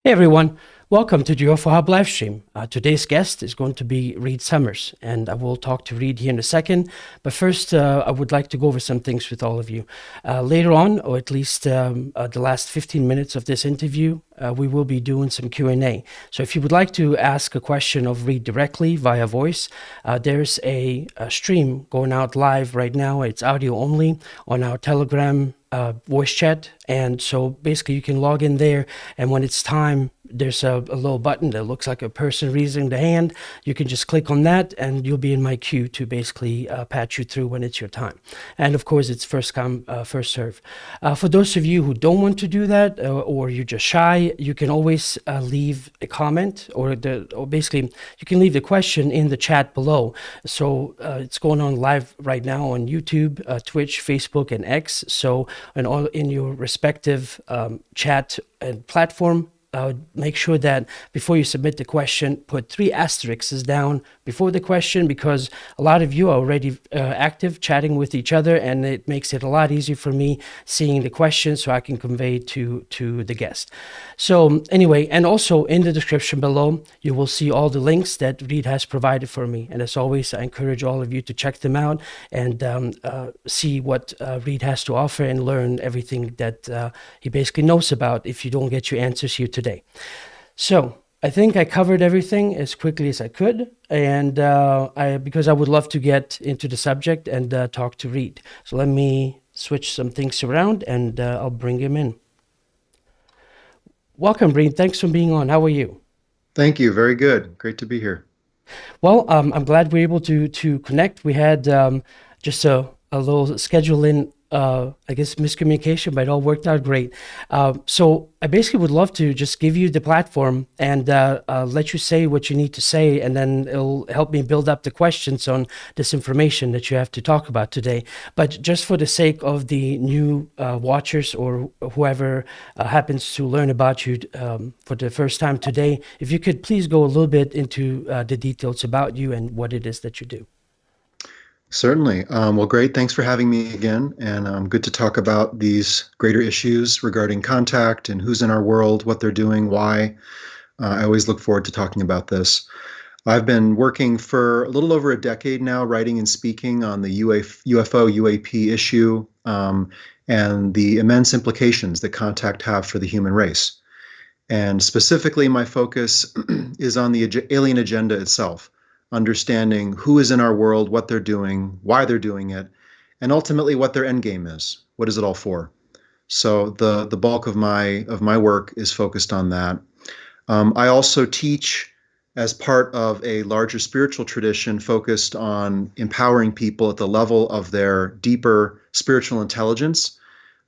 Hey everyone, welcome to the UFO HUB live stream. Today's guest is going to be Reed Summers, and I will talk to Reed here in a second. But first, I would like to go over some things with all of you. Later on, or at least the last 15 minutes of this interview, we will be doing some Q&A. So if you would like to ask a question of Reed directly via voice, there's a stream going out live right now. It's audio only on our Telegram voice chat, and so basically you can log in there, and when it's time, there's a little button that looks like a person raising the hand. You can just click on that and you'll be in my queue to basically patch you through when it's your time. And of course, it's first come, first serve. For those of you who don't want to do that, or you're just shy, you can always leave a comment, or basically you can leave the question in the chat below. So it's going on live right now on YouTube, Twitch, Facebook, and X. So all in your respective chat and platform, make sure that before you submit the question, put 3 asterisks down before the question, because a lot of you are already active chatting with each other, and it makes it a lot easier for me seeing the question so I can convey to the guest. So anyway, and also in the description below, you will see all the links that Reed has provided for me. And as always, I encourage all of you to check them out and see what Reed has to offer and learn everything that he basically knows about if you don't get your answers here today. So I think I covered everything as quickly as I could, and because I would love to get into the subject and talk to Reed. So let me switch some things around, and I'll bring him in. Welcome, Reed. Thanks for being on. How are you? Thank you. Very good. Great to be here. Well, I'm glad we're able to connect. We had just a little scheduling, I guess, miscommunication, but it all worked out great. So I basically would love to just give you the platform and let you say what you need to say, and then it'll help me build up the questions on this information that you have to talk about today. But just for the sake of the new watchers or whoever happens to learn about you for the first time today, if you could please go a little bit into the details about you and what it is that you do. Certainly. Well, great. Thanks for having me again. And good to talk about these greater issues regarding contact and who's in our world, what they're doing, why. I always look forward to talking about this. I've been working for a little over a decade now, writing and speaking on the UFO UAP issue and the immense implications that contact have for the human race. And specifically, my focus is on the alien agenda itself. Understanding who is in our world, what they're doing, why they're doing it, and ultimately what their end game is. What is it all for? So the bulk of my work is focused on that. I also teach as part of a larger spiritual tradition focused on empowering people at the level of their deeper spiritual intelligence,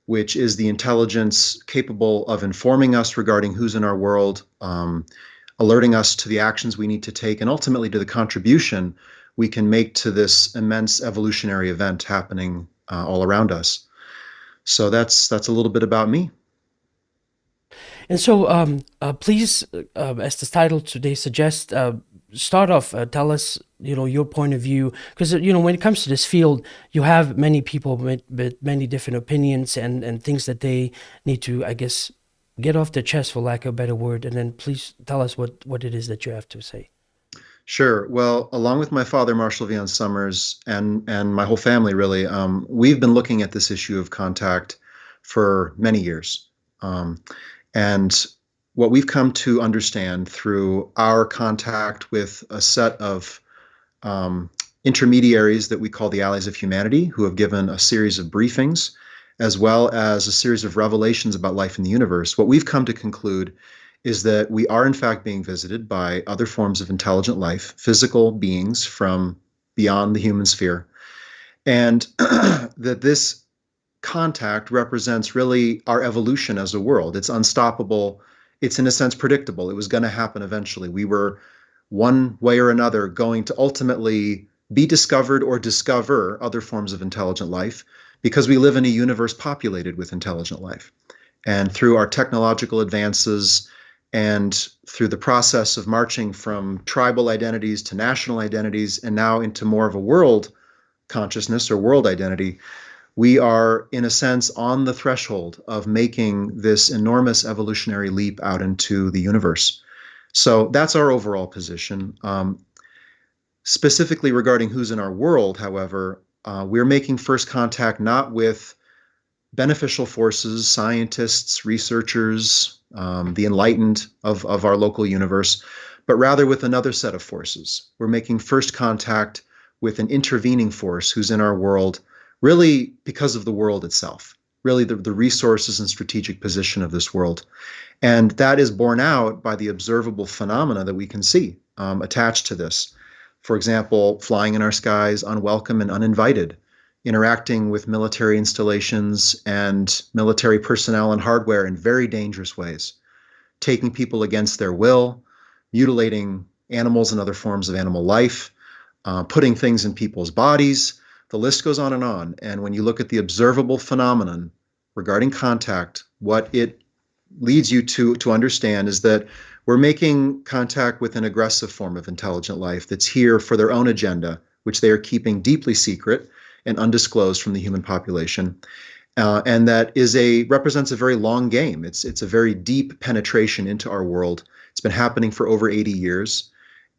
which is the intelligence capable of informing us regarding who's in our world, alerting us to the actions we need to take, and ultimately to the contribution we can make to this immense evolutionary event happening all around us. So that's a little bit about me. And so please, as the title today suggests, start off, tell us, your point of view, because, when it comes to this field, you have many people with many different opinions and things that they need to, I guess, get off their chest, for lack of a better word, and then please tell us what it is that you have to say. Sure. Well, along with my father, Marshall Vion Summers, and my whole family, really, we've been looking at this issue of contact for many years. And what we've come to understand through our contact with a set of intermediaries that we call the Allies of Humanity, who have given a series of briefings, as well as a series of revelations about life in the universe, what we've come to conclude is that we are in fact being visited by other forms of intelligent life, physical beings from beyond the human sphere, and that this contact represents really our evolution as a world. It's unstoppable. It's in a sense predictable. It was going to happen eventually. We were one way or another going to ultimately be discovered or discover other forms of intelligent life, because we live in a universe populated with intelligent life. And through our technological advances and through the process of marching from tribal identities to national identities and now into more of a world consciousness or world identity, we are, in a sense, on the threshold of making this enormous evolutionary leap out into the universe. So that's our overall position. Specifically regarding who's in our world, however, we're making first contact not with beneficial forces, scientists, researchers, the enlightened of our local universe, but rather with another set of forces. We're making first contact with an intervening force who's in our world, really because of the world itself, really the resources and strategic position of this world. And that is borne out by the observable phenomena that we can see attached to this. For example, flying in our skies unwelcome and uninvited, interacting with military installations and military personnel and hardware in very dangerous ways, taking people against their will, mutilating animals and other forms of animal life, putting things in people's bodies. The list goes on. And when you look at the observable phenomenon regarding contact, what it leads you to understand is that we're making contact with an aggressive form of intelligent life that's here for their own agenda, which they are keeping deeply secret and undisclosed from the human population. And that represents a very long game. It's a very deep penetration into our world. It's been happening for over 80 years.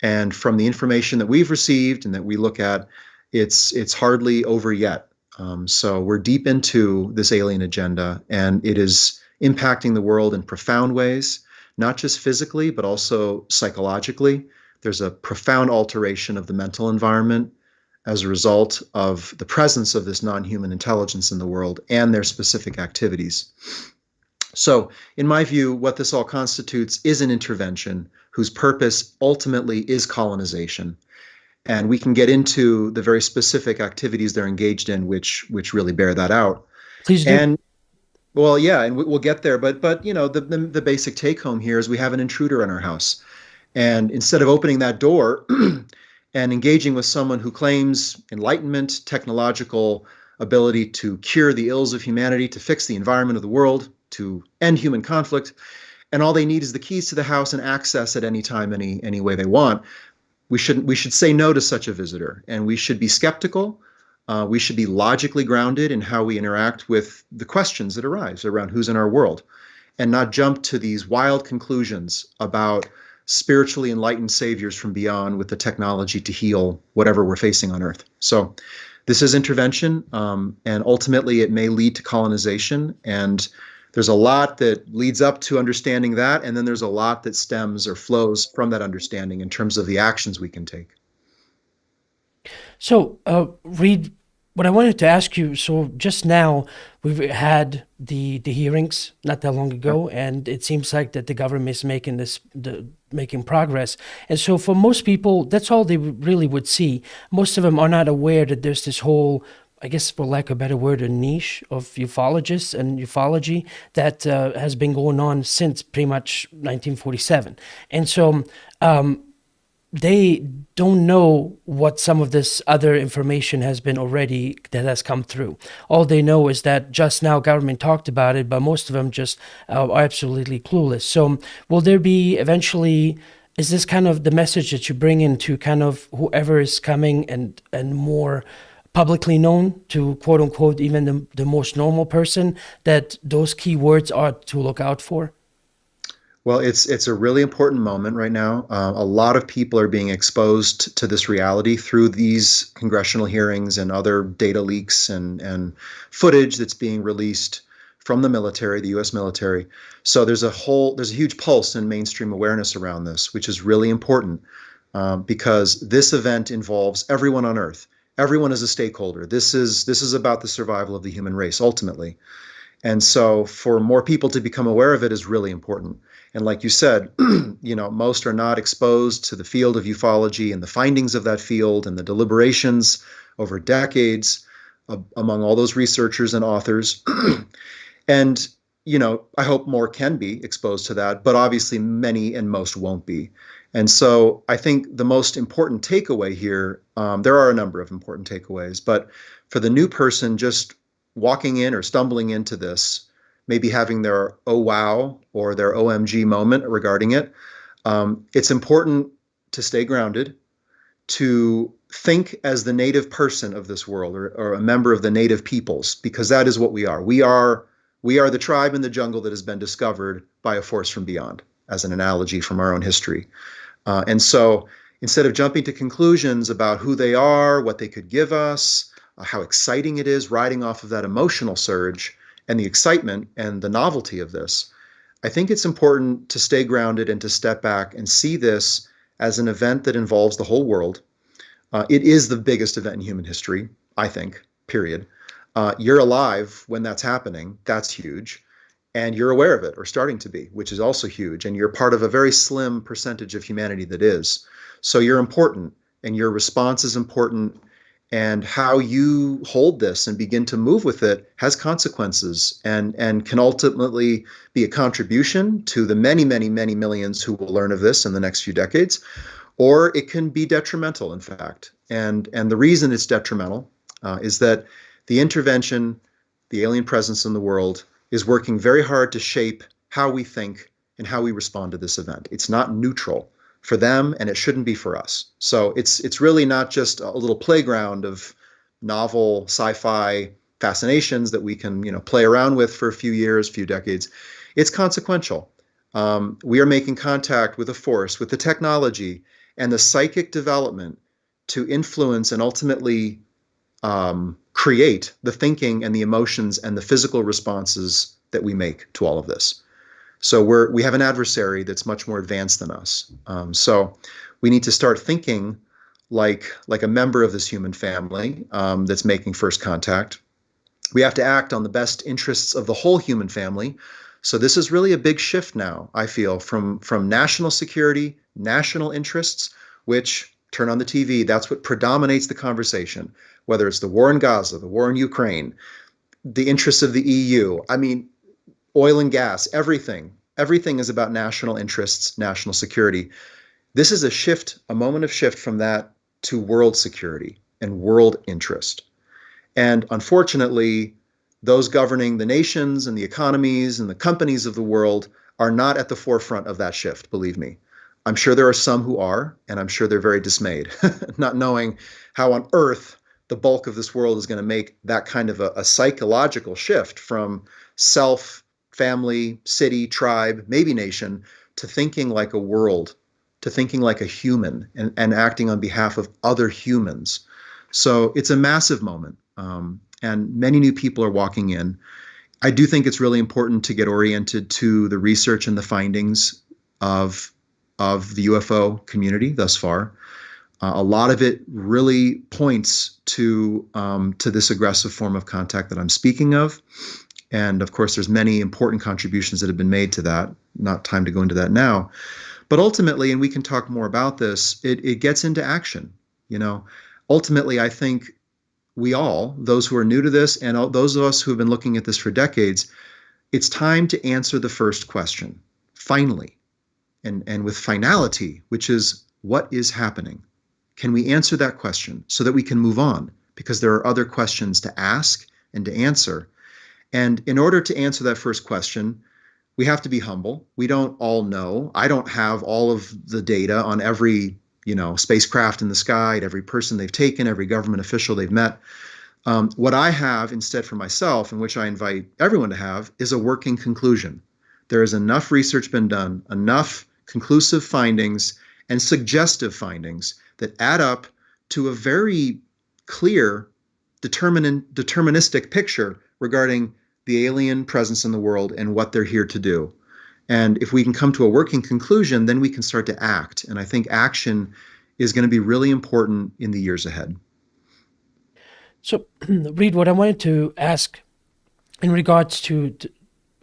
And from the information that we've received and that we look at, it's hardly over yet. So we're deep into this alien agenda, and it is impacting the world in profound ways, not just physically, but also psychologically. There's a profound alteration of the mental environment as a result of the presence of this non-human intelligence in the world and their specific activities. So, in my view, what this all constitutes is an intervention whose purpose ultimately is colonization. And we can get into the very specific activities they're engaged in, which really bear that out. Please do. And well, yeah, and we'll get there. But you know, the basic take home here is we have an intruder in our house, and instead of opening that door and engaging with someone who claims enlightenment, technological ability to cure the ills of humanity, to fix the environment of the world, to end human conflict, and all they need is the keys to the house and access at any time, any way they want, we should say no to such a visitor, and we should be skeptical. We should be logically grounded in how we interact with the questions that arise around who's in our world, and not jump to these wild conclusions about spiritually enlightened saviors from beyond with the technology to heal whatever we're facing on Earth. So this is intervention, and ultimately it may lead to colonization. And there's a lot that leads up to understanding that, and then there's a lot that stems or flows from that understanding in terms of the actions we can take. So, Reed, what I wanted to ask you, so just now we've had the hearings not that long ago, and it seems like that the government is making progress. And so for most people, that's all they really would see. Most of them are not aware that there's this whole, I guess for lack of a better word, a niche of ufologists and ufology that has been going on since pretty much 1947. And so they don't know what some of this other information has been already that has come through. All they know is that just now government talked about it, but most of them just are absolutely clueless. So will there be eventually, is this kind of the message that you bring into kind of whoever is coming and more publicly known to quote unquote even the most normal person, that those key words are to look out for? Well, it's a really important moment right now. A lot of people are being exposed to this reality through these congressional hearings and other data leaks and footage that's being released from the military, the U.S. military. So there's a huge pulse in mainstream awareness around this, which is really important because this event involves everyone on Earth. Everyone is a stakeholder. This is about the survival of the human race ultimately. And so for more people to become aware of it is really important. And like you said, most are not exposed to the field of ufology and the findings of that field and the deliberations over decades among all those researchers and authors. And, I hope more can be exposed to that, but obviously many and most won't be. And so I think the most important takeaway here, there are a number of important takeaways, but for the new person just walking in or stumbling into this, maybe having their oh wow or their OMG moment regarding it, it's important to stay grounded, to think as the native person of this world, or a member of the native peoples, because that is what we are. We are the tribe in the jungle that has been discovered by a force from beyond, as an analogy from our own history. And so instead of jumping to conclusions about who they are, what they could give us, how exciting it is, riding off of that emotional surge and the excitement and the novelty of this, I think it's important to stay grounded and to step back and see this as an event that involves the whole world. It is the biggest event in human history, I think, period. You're alive when that's happening. That's huge. And you're aware of it, or starting to be, which is also huge. And you're part of a very slim percentage of humanity that is. So you're important, and your response is important. And how you hold this and begin to move with it has consequences, and can ultimately be a contribution to the many, many, many millions who will learn of this in the next few decades. Or it can be detrimental, in fact. And the reason it's detrimental is that the intervention, the alien presence in the world, is working very hard to shape how we think and how we respond to this event. It's not neutral for them, and it shouldn't be for us. So it's really not just a little playground of novel sci-fi fascinations that we can play around with for a few years, few decades. It's consequential. We are making contact with a force, with the technology and the psychic development to influence and ultimately create the thinking and the emotions and the physical responses that we make to all of this. So we have an adversary that's much more advanced than us. So we need to start thinking like a member of this human family that's making first contact. We have to act on the best interests of the whole human family. So this is really a big shift now, I feel, from national security, national interests, which, turn on the TV, that's what predominates the conversation, whether it's the war in Gaza, the war in Ukraine, the interests of the EU. I mean, oil and gas, everything is about national interests, national security. This is a shift, a moment of shift from that to world security and world interest. And unfortunately, those governing the nations and the economies and the companies of the world are not at the forefront of that shift, believe me. I'm sure there are some who are, and I'm sure they're very dismayed, not knowing how on earth the bulk of this world is going to make that kind of a psychological shift from self, family, city, tribe, maybe nation, to thinking like a world, to thinking like a human, and acting on behalf of other humans. So it's a massive moment, and many new people are walking in. I do think it's really important to get oriented to the research and the findings of the UFO community thus far. A lot of it really points to this aggressive form of contact that I'm speaking of. And of course, there's many important contributions that have been made to that. Not time to go into that now. But ultimately, and we can talk more about this, it gets into action. Ultimately, I think we all, those who are new to this and those of us who have been looking at this for decades, it's time to answer the first question, finally, and with finality, which is, what is happening? Can we answer that question so that we can move on? Because there are other questions to ask and to answer. And in order to answer that first question, we have to be humble. We don't all know. I don't have all of the data on every spacecraft in the sky, at every person they've taken, every government official they've met. What I have instead for myself, and which I invite everyone to have, is a working conclusion. There is enough research been done, enough conclusive findings and suggestive findings that add up to a very clear, deterministic picture regarding the alien presence in the world and what they're here to do. And if we can come to a working conclusion, then we can start to act. And I think action is going to be really important in the years ahead. So, Reed, what I wanted to ask in regards to,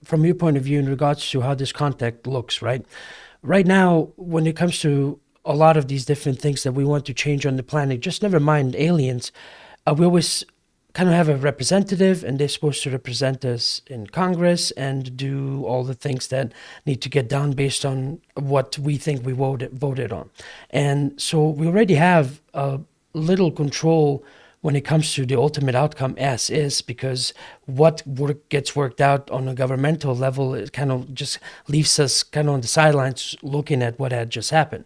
from your point of view, in regards to how this contact looks, right? Right now, when it comes to a lot of these different things that we want to change on the planet, just never mind aliens, we always kind of have a representative, and they're supposed to represent us in Congress and do all the things that need to get done based on what we think we voted on. And so we already have a little control when it comes to the ultimate outcome as is, because what gets worked out on a governmental level, it kind of just leaves us kind of on the sidelines looking at what had just happened.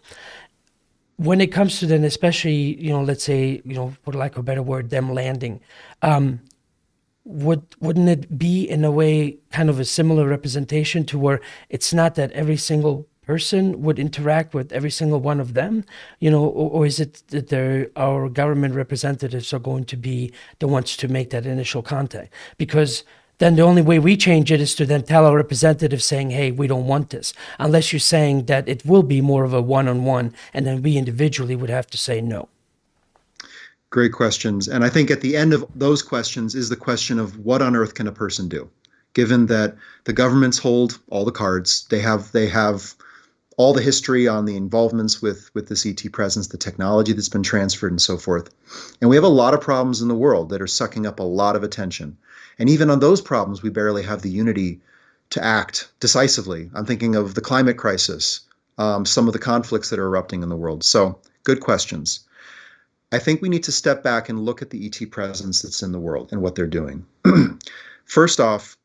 When it comes to then, especially, let's say, for lack of a better word, them landing, wouldn't it be in a way kind of a similar representation to where it's not that every single person would interact with every single one of them, or is it that our government representatives are going to be the ones to make that initial contact? Because then the only way we change it is to then tell our representatives saying, hey, we don't want this, unless you're saying that it will be more of a one-on-one, and then we individually would have to say no. Great questions. And I think at the end of those questions is the question of what on earth can a person do? Given that the governments hold all the cards, they have all the history on the involvements with this ET presence, the technology that's been transferred and so forth. And we have a lot of problems in the world that are sucking up a lot of attention. And even on those problems, we barely have the unity to act decisively. I'm thinking of the climate crisis, some of the conflicts that are erupting in the world. So good questions. I think we need to step back and look at the ET presence that's in the world and what they're doing. First off,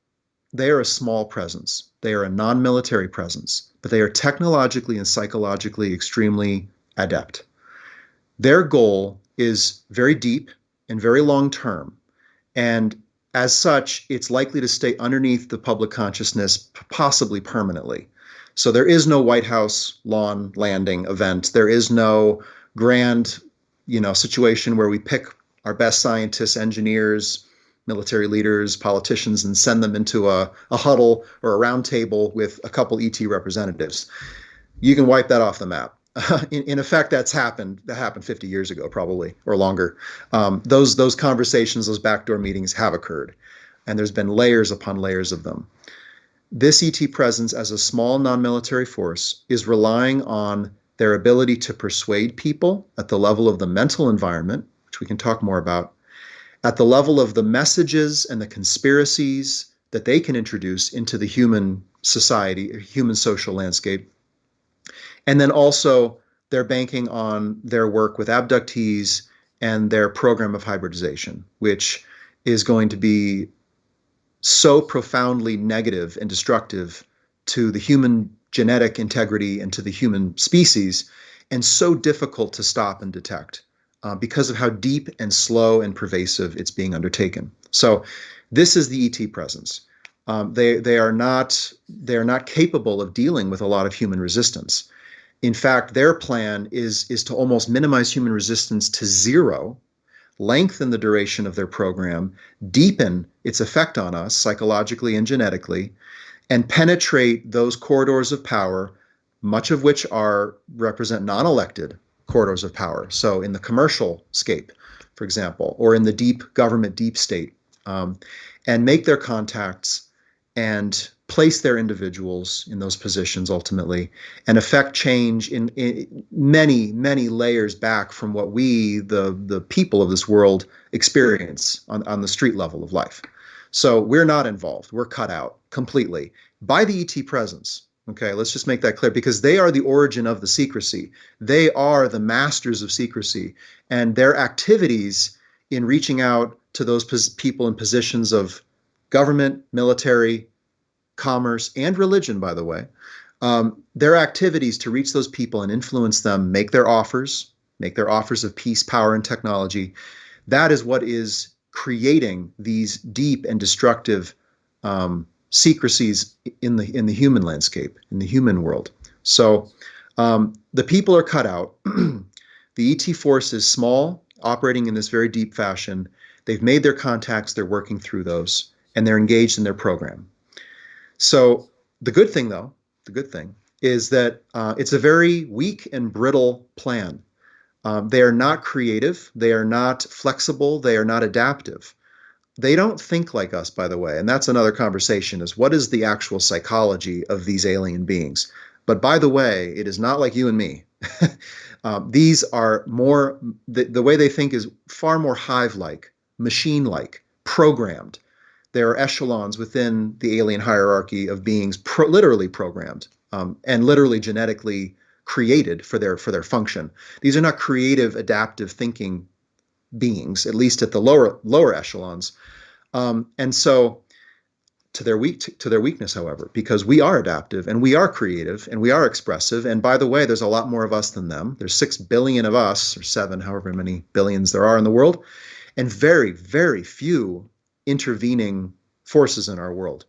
they are a small presence. They are a non-military presence, but they are technologically and psychologically extremely adept. Their goal is very deep and very long-term, and as such, it's likely to stay underneath the public consciousness, possibly permanently. So there is no White House lawn landing event. There is no grand situation where we pick our best scientists, engineers, military leaders, politicians, and send them into a huddle or a round table with a couple ET representatives. You can wipe that off the map. In effect, that happened 50 years ago, probably, or longer. Those conversations, those backdoor meetings have occurred, and there's been layers upon layers of them. This ET presence as a small non-military force is relying on their ability to persuade people at the level of the mental environment, which we can talk more about, at the level of the messages and the conspiracies that they can introduce into the human society, or human social landscape. And then also they're banking on their work with abductees and their program of hybridization, which is going to be so profoundly negative and destructive to the human genetic integrity and to the human species, and so difficult to stop and detect because of how deep and slow and pervasive it's being undertaken. So this is the ET presence. They are not capable of dealing with a lot of human resistance. In fact, their plan is to almost minimize human resistance to zero, lengthen the duration of their program, deepen its effect on us psychologically and genetically, and penetrate those corridors of power, much of which represent non-elected corridors of power. So in the commercial scape, for example, or in the deep government, deep state, and make their contacts and place their individuals in those positions ultimately, and affect change in many, many layers back from what we, the people of this world, experience on the street level of life. So we're not involved. We're cut out completely by the ET presence. Okay, let's just make that clear, because they are the origin of the secrecy. They are the masters of secrecy, and their activities in reaching out to those people in positions of government, military, commerce, and religion, by the way, their activities to reach those people and influence them, make their offers of peace, power, and technology. That is what is creating these deep and destructive secrecies in the human landscape, in the human world. So the people are cut out. The ET force is small, operating in this very deep fashion. They've made their contacts, they're working through those, and they're engaged in their program. So the good thing, though, is that it's a very weak and brittle plan. They are not creative, they are not flexible, they are not adaptive. They don't think like us, by the way, and that's another conversation, is what is the actual psychology of these alien beings? But by the way, it is not like you and me. These are more, the way they think is far more hive-like, machine-like, programmed. There are echelons within the alien hierarchy of beings literally programmed and literally genetically created for their function. These are not creative, adaptive thinking beings, at least at the lower echelons. And so to their weakness, however, because we are adaptive and we are creative and we are expressive. And by the way, there's a lot more of us than them. There's 6 billion of us, or 7, however many billions there are in the world, and very, very few intervening forces in our world.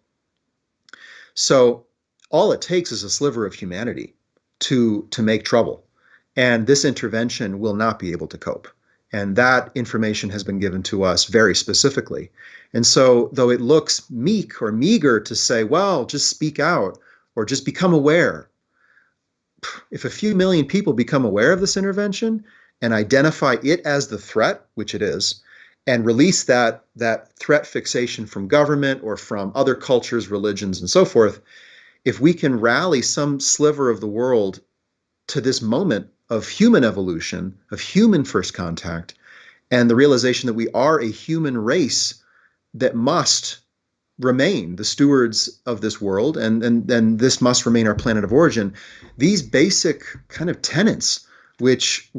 So all it takes is a sliver of humanity to make trouble. And this intervention will not be able to cope. And that information has been given to us very specifically. And so, though it looks meek or meager to say, well, just speak out or just become aware, if a few million people become aware of this intervention and identify it as the threat, which it is, and release that threat fixation from government or from other cultures, religions, and so forth, if we can rally some sliver of the world to this moment of human evolution, of human first contact, and the realization that we are a human race that must remain the stewards of this world, and this must remain our planet of origin, these basic kind of tenets, which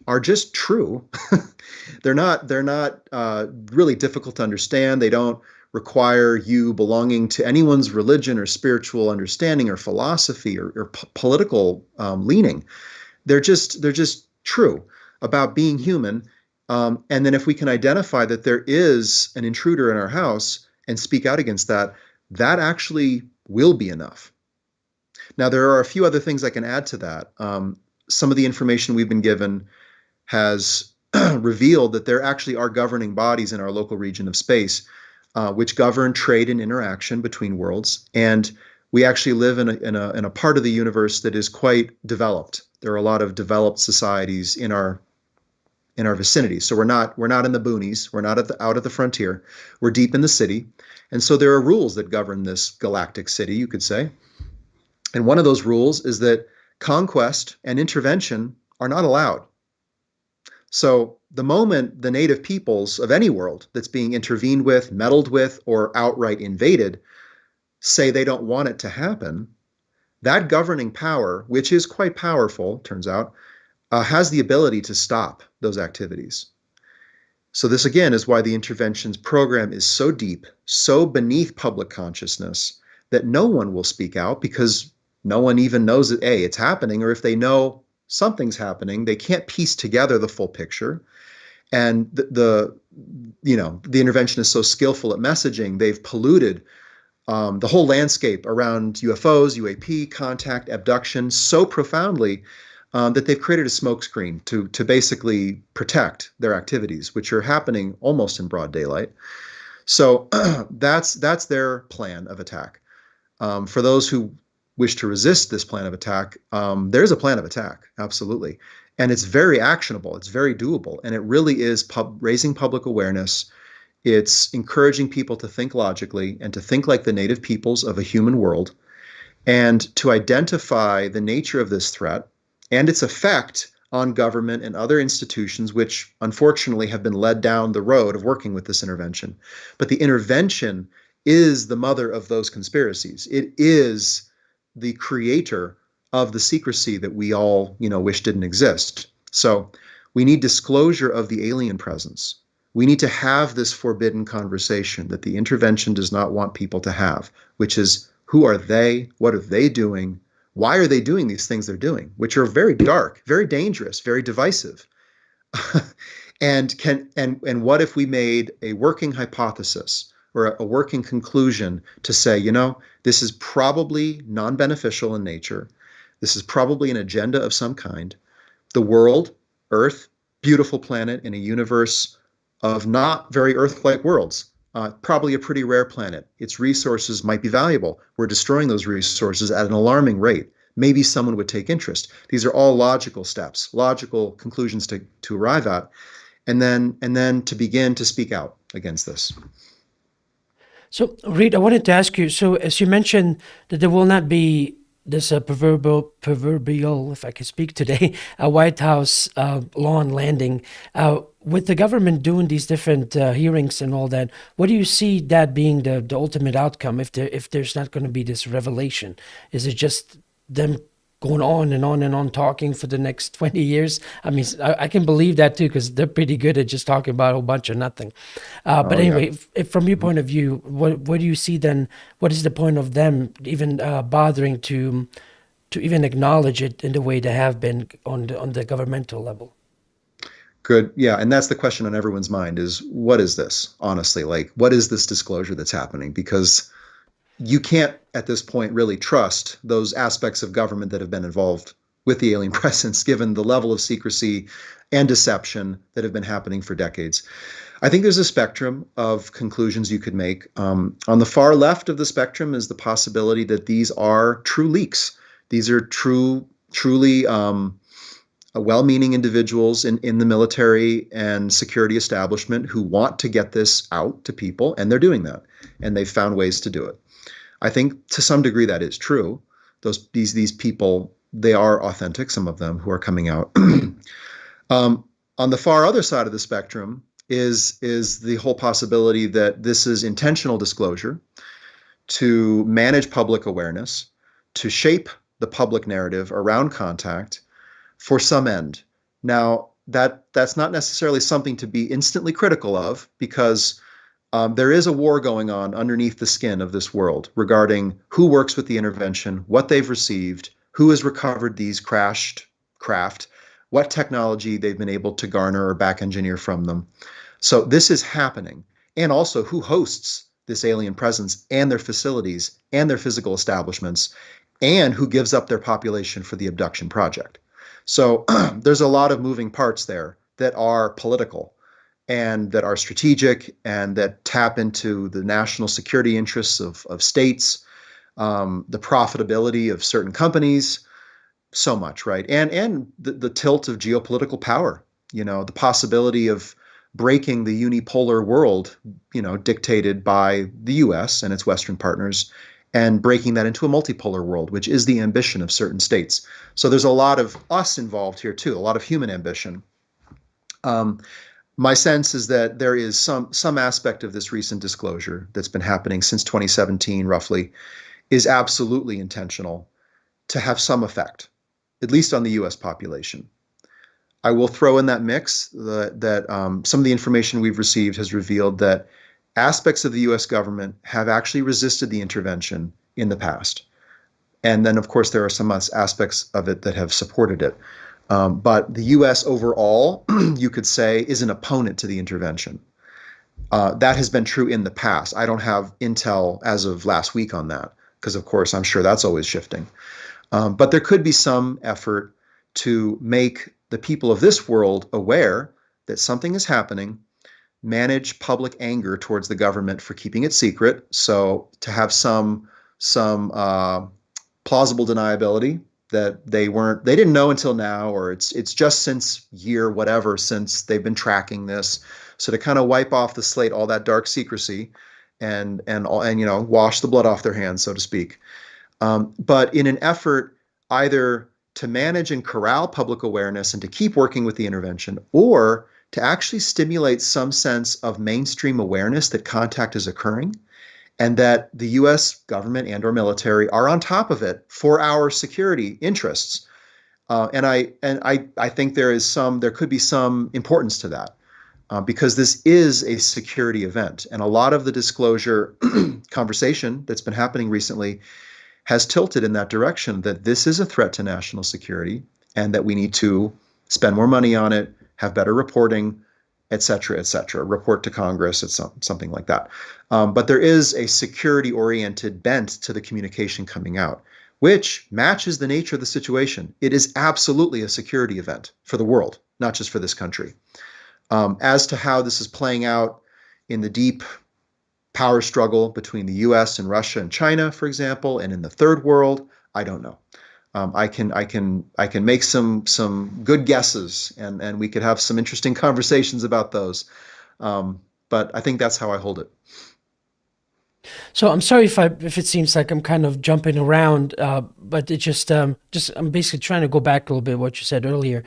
are just true, they're not really difficult to understand. They don't require you belonging to anyone's religion or spiritual understanding or philosophy or political leaning. They're just true about being human. And then if we can identify that there is an intruder in our house and speak out against that, that actually will be enough. Now, there are a few other things I can add to that. Some of the information we've been given has revealed that there actually are governing bodies in our local region of space which govern trade and interaction between worlds. And we actually live in a part of the universe that is quite developed. There are a lot of developed societies in our vicinity. So we're not in the boonies. We're not out at the frontier. We're deep in the city. And so there are rules that govern this galactic city, you could say. And one of those rules is that conquest and intervention are not allowed. So the moment the native peoples of any world that's being intervened with, meddled with, or outright invaded say they don't want it to happen, that governing power, which is quite powerful, turns out, has the ability to stop those activities. So this, again, is why the interventions program is so deep, so beneath public consciousness, that no one will speak out because no one even knows that, A, it's happening, or if they know something's happening, they can't piece together the full picture. And the intervention is so skillful at messaging, they've polluted the whole landscape around UFOs, UAP, contact, abduction so profoundly that they've created a smokescreen to basically protect their activities, which are happening almost in broad daylight. So that's their plan of attack. For those who wish to resist this plan of attack, there's a plan of attack, absolutely. And it's very actionable, it's very doable, and it really is raising public awareness. It's encouraging people to think logically and to think like the native peoples of a human world, and to identify the nature of this threat and its effect on government and other institutions, which unfortunately have been led down the road of working with this intervention. But the intervention is the mother of those conspiracies. It is the creator of the secrecy that we all, wish didn't exist. So we need disclosure of the alien presence. We need to have this forbidden conversation that the intervention does not want people to have, which is, who are they? What are they doing? Why are they doing these things they're doing, which are very dark, very dangerous, very divisive? And what if we made a working hypothesis or a working conclusion to say, this is probably non-beneficial in nature. This is probably an agenda of some kind. The world, Earth, beautiful planet in a universe of not very Earth-like worlds, probably a pretty rare planet. Its resources might be valuable. We're destroying those resources at an alarming rate. Maybe someone would take interest. These are all logical steps, logical conclusions to arrive at, and then to begin to speak out against this. So, Reed, I wanted to ask you, so as you mentioned that there will not be this proverbial, if I can speak today, a White House lawn landing. With the government doing these different hearings and all that, what do you see that being the ultimate outcome if there's not going to be this revelation? Is it just them going on and on and on talking for the next 20 years. I mean, I can believe that too, because they're pretty good at just talking about a whole bunch of nothing. But Oh yeah. anyway, if from your point of view, what do you see then? What is the point of them even bothering to even acknowledge it in the way they have been on the governmental level? Good. Yeah. And that's the question on everyone's mind is what is this, honestly? Like, what is this disclosure that's happening? Because you can't at this point really trust those aspects of government that have been involved with the alien presence, given the level of secrecy and deception that have been happening for decades. I think there's a spectrum of conclusions you could make. On the far left of the spectrum is the possibility that these are true leaks. These are truly well-meaning individuals in the military and security establishment who want to get this out to people, and they're doing that, and they've found ways to do it. I think to some degree that is true. These people, they are authentic, some of them who are coming out. On the far other side of the spectrum is the whole possibility that this is intentional disclosure to manage public awareness, to shape the public narrative around contact for some end. Now, that's not necessarily something to be instantly critical of, because there is a war going on underneath the skin of this world regarding who works with the intervention, what they've received, who has recovered these crashed craft, what technology they've been able to garner or back engineer from them. So this is happening. And also who hosts this alien presence and their facilities and their physical establishments, and who gives up their population for the abduction project. So there's a lot of moving parts there that are political and that are strategic and that tap into the national security interests of states, the profitability of certain companies, so much, right? And the tilt of geopolitical power, the possibility of breaking the unipolar world, dictated by the US and its Western partners, and breaking that into a multipolar world, which is the ambition of certain states. So there's a lot of us involved here too, a lot of human ambition. My sense is that there is some aspect of this recent disclosure that's been happening since 2017, roughly, is absolutely intentional to have some effect, at least on the US population. I will throw in that mix that some of the information we've received has revealed that aspects of the US government have actually resisted the intervention in the past. And then, of course, there are some aspects of it that have supported it. But the US overall, you could say, is an opponent to the intervention. That has been true in the past. I don't have intel as of last week on that, because, of course, I'm sure that's always shifting. But there could be some effort to make the people of this world aware that something is happening, manage public anger towards the government for keeping it secret. So to have some plausible deniability that they didn't know until now, or it's just since year whatever since they've been tracking this. So to kind of wipe off the slate all that dark secrecy and wash the blood off their hands, so to speak. But in an effort either to manage and corral public awareness and to keep working with the intervention, or to actually stimulate some sense of mainstream awareness that contact is occurring and that the US government and or military are on top of it for our security interests. And I think there could be some importance to that, because this is a security event. And a lot of the disclosure conversation that's been happening recently has tilted in that direction, that this is a threat to national security and that we need to spend more money on it, have better reporting, et cetera, report to Congress, it's something like that. But there is a security-oriented bent to the communication coming out, which matches the nature of the situation. It is absolutely a security event for the world, not just for this country. As to how this is playing out in the deep power struggle between the US and Russia and China, for example, and in the third world, I don't know. I can make some good guesses, and we could have some interesting conversations about those. But I think that's how I hold it. So I'm sorry if it seems like I'm kind of jumping around, but it just I'm basically trying to go back a little bit what you said earlier.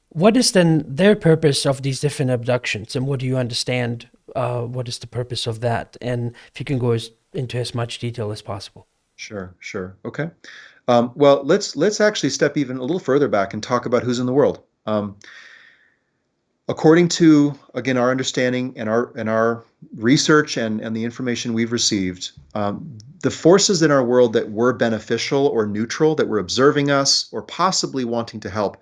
What is then their purpose of these different abductions, and what do you understand? What is the purpose of that? And if you can go into as much detail as possible. Sure. Okay. Well, let's actually step even a little further back and talk about who's in the world. According to, again, our understanding and our research and the information we've received, the forces in our world that were beneficial or neutral, that were observing us or possibly wanting to help,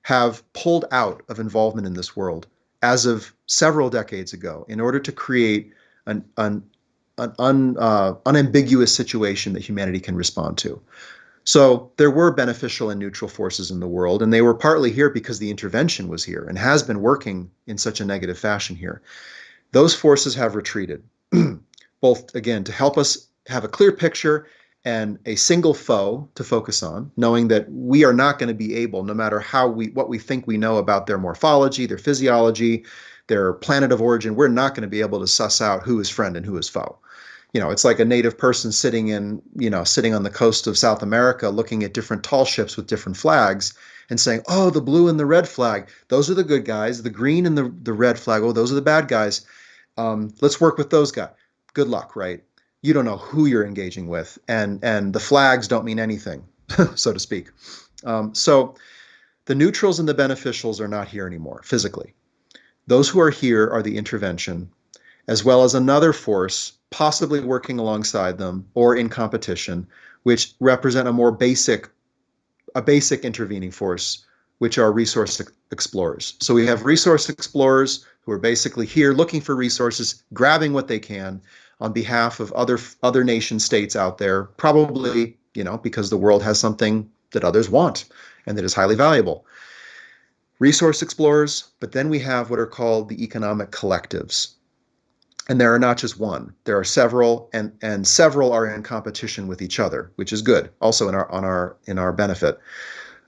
have pulled out of involvement in this world as of several decades ago in order to create an unambiguous situation that humanity can respond to. So there were beneficial and neutral forces in the world, and they were partly here because the intervention was here and has been working in such a negative fashion here. Those forces have retreated, both, again, to help us have a clear picture and a single foe to focus on, knowing that we are not going to be able, no matter what we think we know about their morphology, their physiology, their planet of origin, we're not going to be able to suss out who is friend and who is foe. It's like a native person sitting on the coast of South America, looking at different tall ships with different flags and saying, oh, the blue and the red flag, those are the good guys. The green and the red flag, oh, those are the bad guys. Let's work with those guys. Good luck, right? You don't know who you're engaging with, and the flags don't mean anything, so to speak. So the neutrals and the beneficials are not here anymore, physically. Those who are here are the intervention, as well as another force possibly working alongside them or in competition, which represent a basic intervening force, which are resource explorers. So we have resource explorers who are basically here looking for resources, grabbing what they can on behalf of other nation states out there, probably, because the world has something that others want and that is highly valuable. Resource explorers, but then we have what are called the economic collectives. And there are not just one, there are several, and several are in competition with each other, which is good, also in our benefit.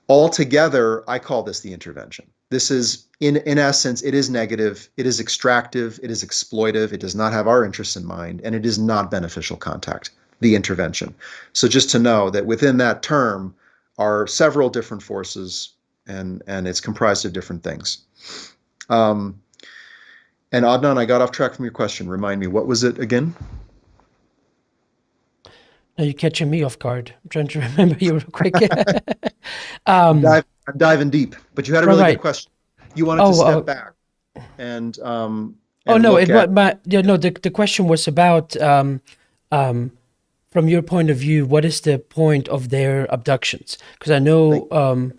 Altogether, I call this the intervention. This is, in essence, it is negative, it is extractive, it is exploitive, it does not have our interests in mind, and it is not beneficial contact, the intervention. So just to know that within that term are several different forces, and it's comprised of different things. And Adnan, I got off track from your question. Remind me, what was it again? Now you're catching me off guard. I'm trying to remember you real quick. I'm diving deep, but you had a really good question. You wanted to step back and look at. The question was about from your point of view, what is the point of their abductions? Because I know,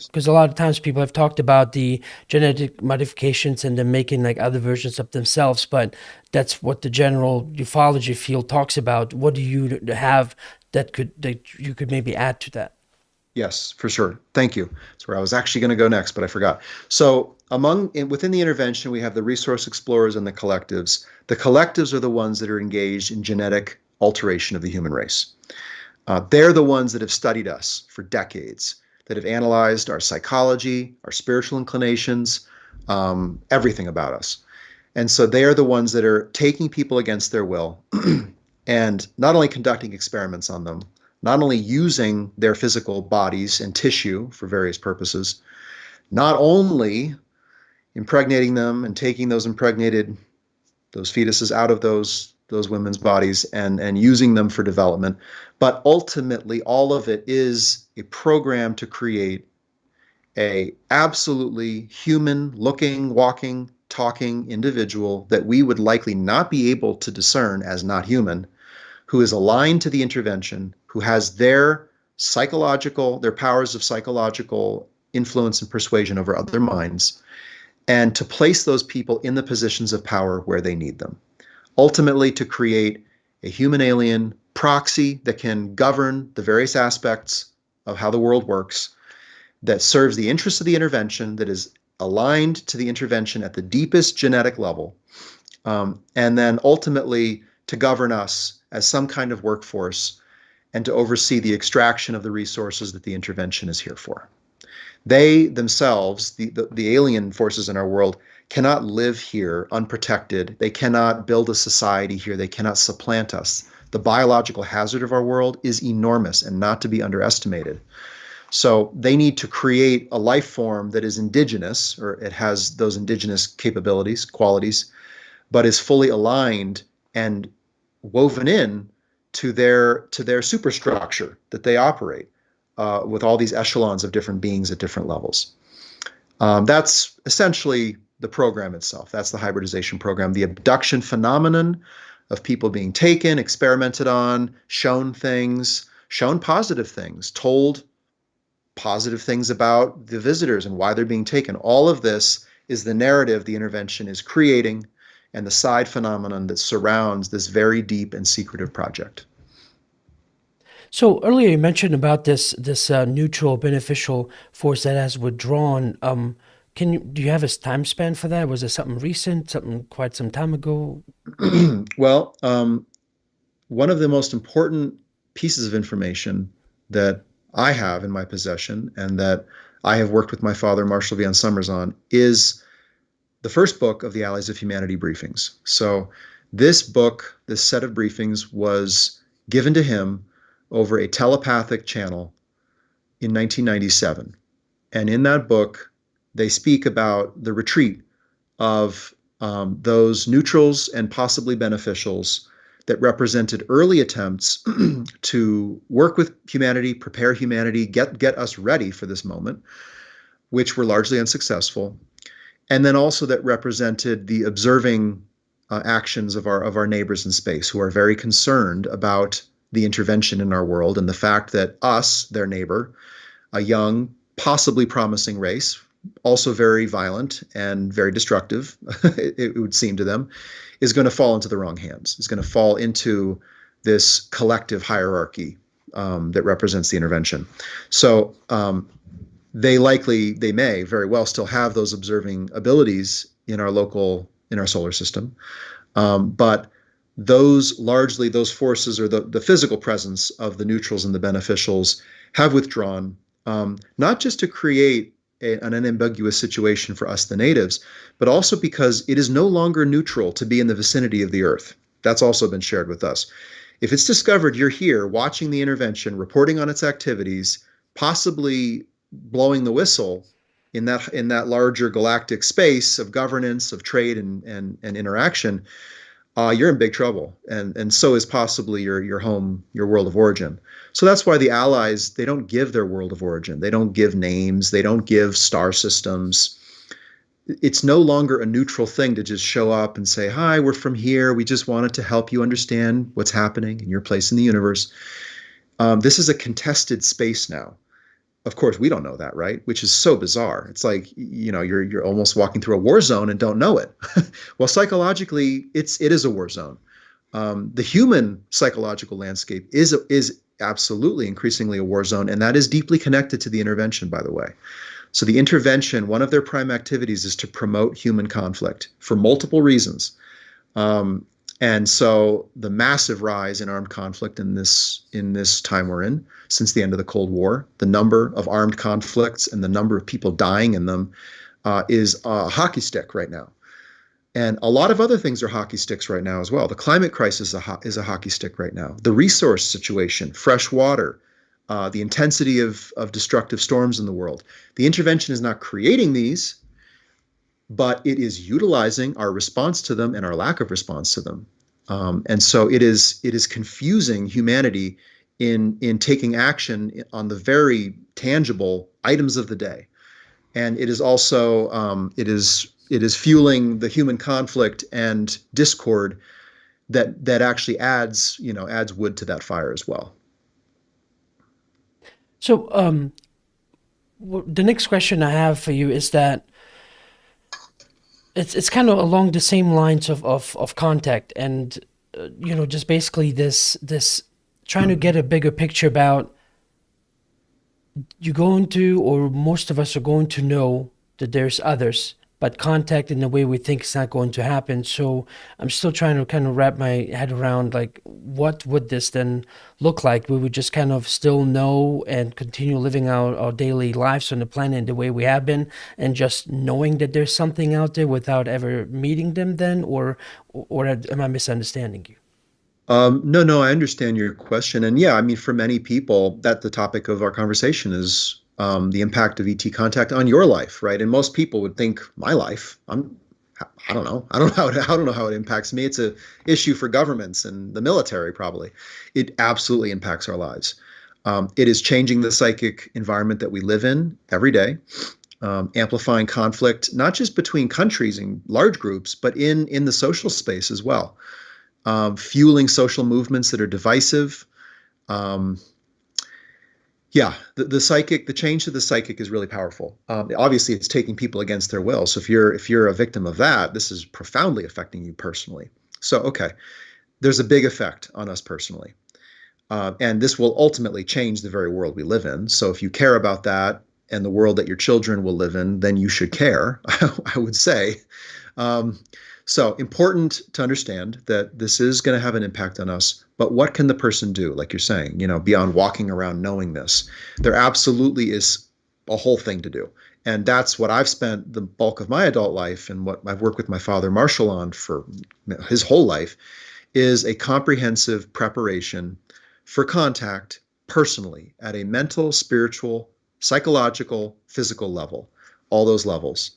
because a lot of times people have talked about the genetic modifications and them making like other versions of themselves, but that's what the general ufology field talks about. What do you have that you could maybe add to that? Yes, for sure. Thank you. That's where I was actually going to go next, but I forgot. So within the intervention, we have the resource explorers and the collectives. The collectives are the ones that are engaged in genetic alteration of the human race. They're the ones that have studied us for decades, that have analyzed our psychology, our spiritual inclinations, everything about us. And so they are the ones that are taking people against their will and not only conducting experiments on them, not only using their physical bodies and tissue for various purposes, not only impregnating them and taking those fetuses out of those women's bodies and using them for development, but ultimately all of it is a program to create a absolutely human looking, walking, talking individual that we would likely not be able to discern as not human, who is aligned to the intervention, who has their powers of psychological influence and persuasion over other minds, and to place those people in the positions of power where they need them. Ultimately, to create a human alien proxy that can govern the various aspects of how the world works, that serves the interests of the intervention, that is aligned to the intervention at the deepest genetic level, and then ultimately to govern us as some kind of workforce and to oversee the extraction of the resources that the intervention is here for. They themselves, the alien forces in our world, cannot live here unprotected. They cannot build a society here. They cannot supplant us. The biological hazard of our world is enormous and not to be underestimated. So they need to create a life form that is indigenous, or it has those indigenous capabilities, qualities, but is fully aligned and woven in to their superstructure that they operate. with all these echelons of different beings at different levels. That's essentially the program itself. That's the hybridization program, the abduction phenomenon of people being taken, experimented on, shown things, shown positive things, told positive things about the visitors and why they're being taken. All of this is the narrative the intervention is creating and the side phenomenon that surrounds this very deep and secretive project. So earlier you mentioned about this neutral beneficial force that has withdrawn. Do you have a time span for that? Was it something recent, something quite some time ago? Well, one of the most important pieces of information that I have in my possession and that I have worked with my father, Marshall Vian Summers, on is the first book of the Allies of Humanity briefings. So this book, this set of briefings, was given to him over a telepathic channel in 1997. And in that book, they speak about the retreat of those neutrals and possibly beneficials that represented early attempts to work with humanity, prepare humanity, get us ready for this moment, which were largely unsuccessful. And then also that represented the observing actions of our neighbors in space, who are very concerned about the intervention in our world and the fact that us, their neighbor, a young, possibly promising race, also very violent and very destructive, it would seem to them, is going to fall into the wrong hands. It's going to fall into this collective hierarchy that represents the intervention. So they may very well still have those observing abilities in our solar system. But those forces, or the physical presence of the neutrals and the beneficials, have withdrawn, not just to create an unambiguous situation for us, the natives, but also because it is no longer neutral to be in the vicinity of the Earth. That's also been shared with us. If it's discovered you're here watching the intervention, reporting on its activities, possibly blowing the whistle in that larger galactic space of governance, of trade and interaction, you're in big trouble, and so is possibly your home, your world of origin. So that's why the Allies, they don't give their world of origin. They don't give names. They don't give star systems. It's no longer a neutral thing to just show up and say, hi, we're from here. We just wanted to help you understand what's happening in your place in the universe. This is a contested space now. Of course, we don't know that, right? Which is so bizarre. It's like, you're almost walking through a war zone and don't know it. Well, psychologically, it is a war zone. The human psychological landscape is absolutely increasingly a war zone, and that is deeply connected to the intervention, by the way. So the intervention, one of their prime activities is to promote human conflict for multiple reasons. And so the massive rise in armed conflict in this time we're in, since the end of the Cold War, the number of armed conflicts and the number of people dying in them is a hockey stick right now. And a lot of other things are hockey sticks right now as well. The climate crisis is a hockey stick right now. The resource situation, fresh water, the intensity of destructive storms in the world. The intervention is not creating these, but it is utilizing our response to them and our lack of response to them. And so it is confusing humanity in taking action on the very tangible items of the day. And it is also it is fueling the human conflict and discord that actually adds wood to that fire as well. So the next question I have for you is that it's kind of along the same lines of contact, and just basically this trying to get a bigger picture about, you're going to, or most of us are going to know that there's others, but contact in the way we think is not going to happen. So I'm still trying to kind of wrap my head around, like, what would this then look like? We would just kind of still know and continue living our daily lives on the planet the way we have been, and just knowing that there's something out there without ever meeting them then, or am I misunderstanding you? No, I understand your question. And yeah, I mean, for many people, that the topic of our conversation is the impact of ET contact on your life, right? And most people would think, my life, I don't know. I don't know how it impacts me. It's a issue for governments and the military, probably. It absolutely impacts our lives. It is changing the psychic environment that we live in every day, amplifying conflict, not just between countries and large groups, but in the social space as well, fueling social movements that are divisive. Um, yeah, the change to the psychic is really powerful. Obviously, it's taking people against their will. So if you're a victim of that, this is profoundly affecting you personally. So okay, there's a big effect on us personally. And this will ultimately change the very world we live in. So if you care about that and the world that your children will live in, then you should care, I would say. Um, so important to understand that this is going to have an impact on us. But what can the person do? Like you're saying, beyond walking around knowing this, there absolutely is a whole thing to do. And that's what I've spent the bulk of my adult life and what I've worked with my father Marshall on for his whole life is a comprehensive preparation for contact personally at a mental, spiritual, psychological, physical level, all those levels.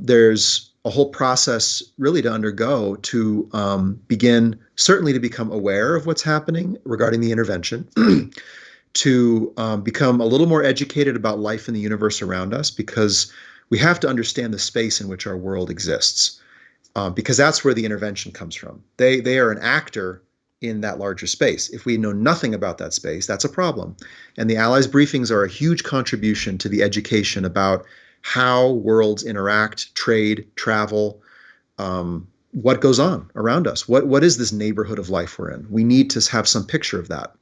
There's a whole process really to undergo to begin, certainly to become aware of what's happening regarding the intervention, to become a little more educated about life in the universe around us, because we have to understand the space in which our world exists, because that's where the intervention comes from. They are an actor in that larger space. If we know nothing about that space, that's a problem. And the Allies briefings are a huge contribution to the education about how worlds interact, trade, travel, what goes on around us. What is this neighborhood of life we're in? We need to have some picture of that.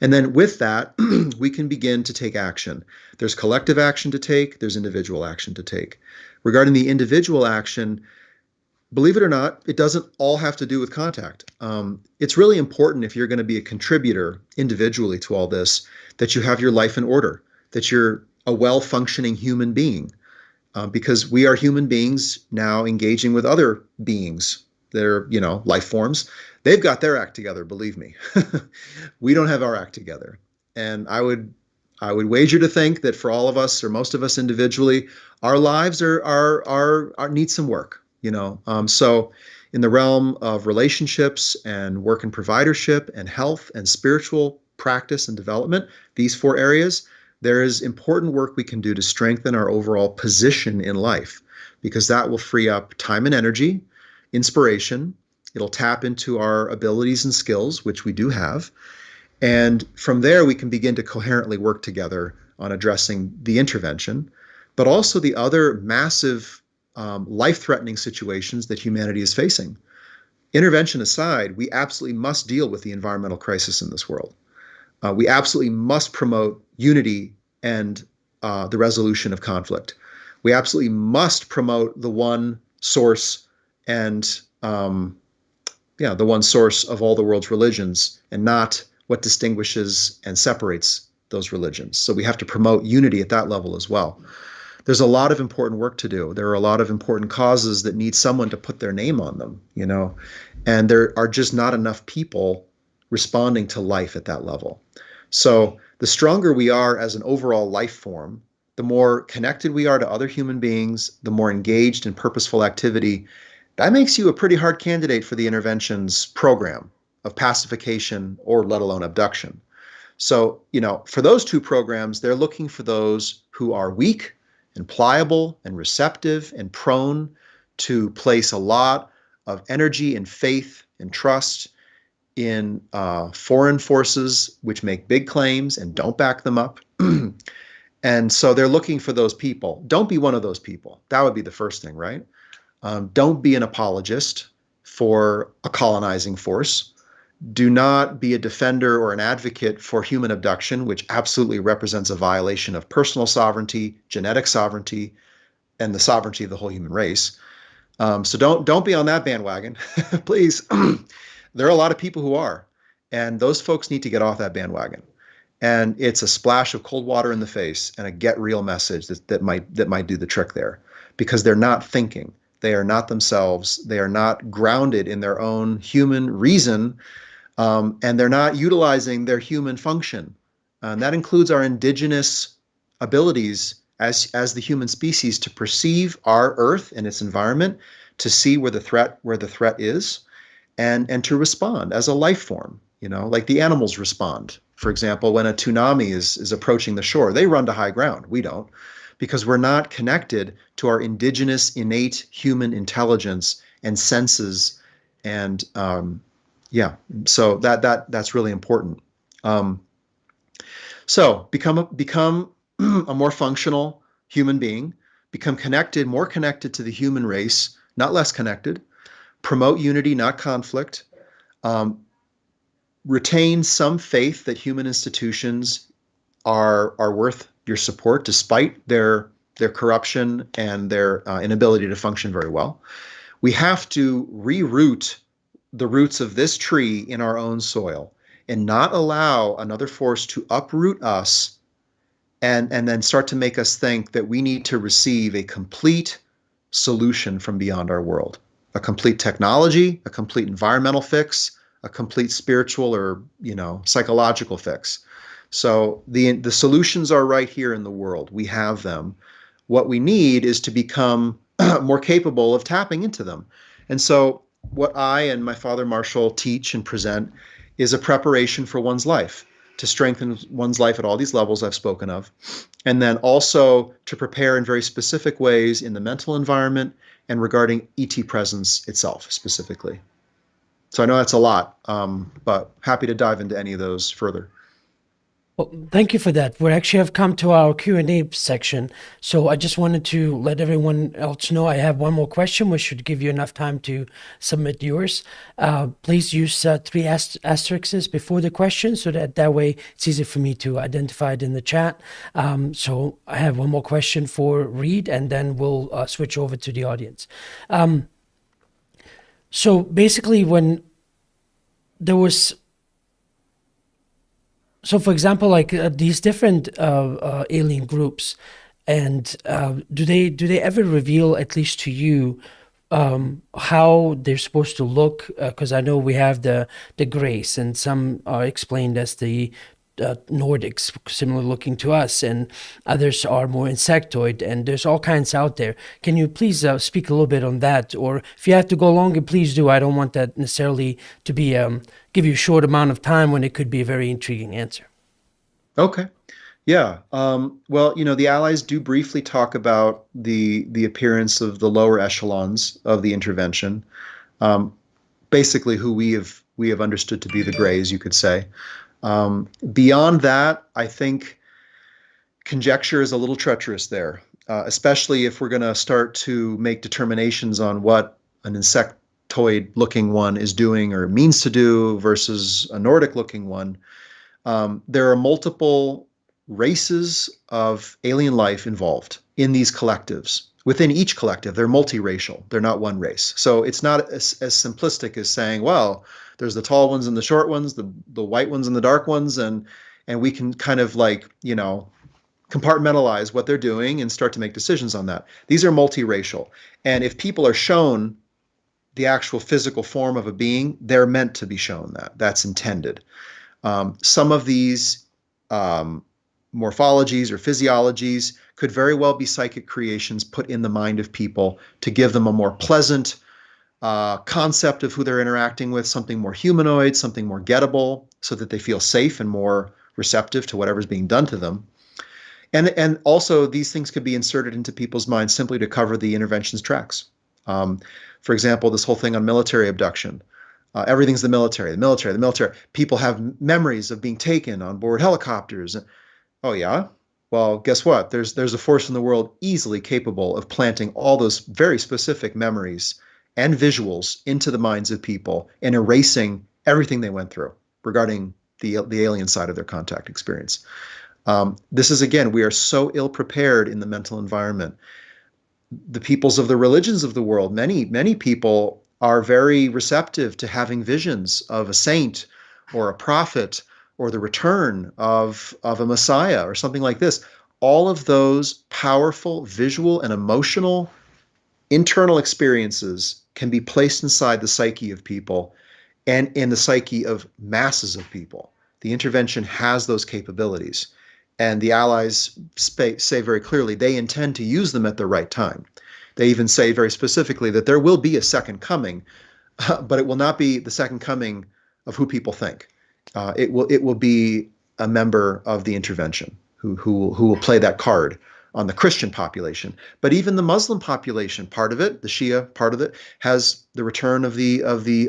And then with that, we can begin to take action. There's collective action to take, there's individual action to take. Regarding the individual action, believe it or not, it doesn't all have to do with contact. It's really important, if you're going to be a contributor individually to all this, that you have your life in order, that you're a well-functioning human being, because we are human beings now engaging with other beings that are, life forms. They've got their act together, believe me. We don't have our act together. And I would wager to think that for all of us, or most of us individually, our lives are need some work. So in the realm of relationships and work and providership and health and spiritual practice and development, these 4 areas, there is important work we can do to strengthen our overall position in life, because that will free up time and energy, inspiration. It'll tap into our abilities and skills, which we do have. And from there, we can begin to coherently work together on addressing the intervention, but also the other massive life-threatening situations that humanity is facing. Intervention aside, we absolutely must deal with the environmental crisis in this world. We absolutely must promote unity and the resolution of conflict. We absolutely must promote the one source and the one source of all the world's religions, and not what distinguishes and separates those religions. So we have to promote unity at that level as well. There's a lot of important work to do. There are a lot of important causes that need someone to put their name on them, and there are just not enough people responding to life at that level. So the stronger we are as an overall life form, the more connected we are to other human beings, the more engaged in purposeful activity. That makes you a pretty hard candidate for the intervention's program of pacification, or let alone abduction. So, for those 2 programs, they're looking for those who are weak and pliable and receptive and prone to place a lot of energy and faith and trust in foreign forces which make big claims and don't back them up. And so they're looking for those people. Don't be one of those people. That would be the first thing, right? Don't be an apologist for a colonizing force. Do not be a defender or an advocate for human abduction, which absolutely represents a violation of personal sovereignty, genetic sovereignty, and the sovereignty of the whole human race. So don't be on that bandwagon, please. There are a lot of people who are, and those folks need to get off that bandwagon. And it's a splash of cold water in the face and a get real message that might do the trick there, because they're not thinking. They are not themselves. They are not grounded in their own human reason, and they're not utilizing their human function. And that includes our indigenous abilities as the human species to perceive our Earth and its environment, to see where the threat is, and to respond as a life form, like the animals respond For example, when a tsunami is approaching the shore, they run to high ground. We don't, because we're not connected to our indigenous, innate human intelligence and senses, and yeah, so that's really important. Um, so become a more functional human being, become connected, more connected to the human race, not less connected. Promote unity, not conflict. Um, Retain some faith that human institutions are worth your support, despite their corruption and their inability to function very well. We have to reroot the roots of this tree in our own soil and not allow another force to uproot us and then start to make us think that we need to receive a complete solution from beyond our world, a complete technology, a complete environmental fix, a complete spiritual or psychological fix. So the solutions are right here in the world. We have them. What we need is to become more capable of tapping into them. And so what I and my father Marshall teach and present is a preparation for one's life, to strengthen one's life at all these levels I've spoken of, and then also to prepare in very specific ways in the mental environment and regarding ET presence itself specifically. So I know that's a lot, but happy to dive into any of those further. Well, thank you for that. We actually have come to our Q&A section. So I just wanted to let everyone else know I have one more question, which should give you enough time to submit yours. Please use 3 asterisks before the question so that way it's easy for me to identify it in the chat. So I have one more question for Reed, and then we'll switch over to the audience. So basically, when there was... So, for example, like these different alien groups, and do they ever reveal, at least to you, how they're supposed to look? Because I know we have the Grace, and some are explained as the Nordics, similar looking to us, and others are more insectoid, and there's all kinds out there. Can you please speak a little bit on that? Or if you have to go longer, please do. I don't want that necessarily to be give you a short amount of time when it could be a very intriguing answer. Okay. Yeah. Well, the Allies do briefly talk about the appearance of the lower echelons of the intervention, basically who we have understood to be the Greys, you could say. Beyond that, I think conjecture is a little treacherous there, especially if we're going to start to make determinations on what an insectoid-looking one is doing or means to do versus a Nordic-looking one. There are multiple races of alien life involved in these collectives. Within each collective, they're multiracial. They're not one race. So it's not as simplistic as saying, well, there's the tall ones and the short ones, the white ones and the dark ones, and we can kind of compartmentalize what they're doing and start to make decisions on that. These are multiracial. And if people are shown the actual physical form of a being, they're meant to be shown that. That's intended. Some of these morphologies or physiologies could very well be psychic creations put in the mind of people to give them a more pleasant concept of who they're interacting with, something more humanoid, something more gettable, so that they feel safe and more receptive to whatever's being done to them. And also these things could be inserted into people's minds simply to cover the intervention's tracks. For example, this whole thing on military abduction. Everything's the military, the military, the military. People have memories of being taken on board helicopters. Oh yeah? Well, guess what? There's a force in the world easily capable of planting all those very specific memories and visuals into the minds of people and erasing everything they went through regarding the alien side of their contact experience. This is, again, we are so ill prepared in the mental environment. The peoples of the religions of the world, many people are very receptive to having visions of a saint or a prophet or the return of a Messiah or something like this. All of those powerful visual and emotional internal experiences can be placed inside the psyche of people and in the psyche of masses of people. The intervention has those capabilities. And the Allies say very clearly they intend to use them at the right time. They even say very specifically that there will be a second coming, but it will not be the second coming of who people think. It will be a member of the intervention who will play that card on the Christian population. But even the Muslim population, part of it, the Shia part of it, has the return of the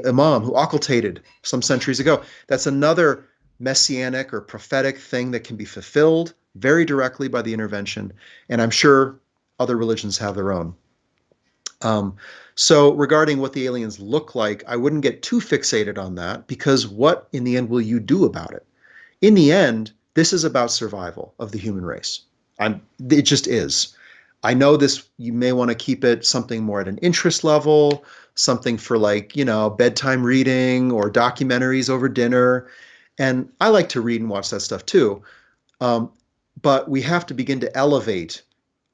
Imam who occultated some centuries ago. That's another messianic or prophetic thing that can be fulfilled very directly by the intervention. And I'm sure other religions have their own. So regarding what the aliens look like, I wouldn't get too fixated on that, because what in the end will you do about it? In the end, this is about survival of the human race. It just is. I know this, you may want to keep it something more at an interest level, something for like, bedtime reading or documentaries over dinner. And I like to read and watch that stuff too. But we have to begin to elevate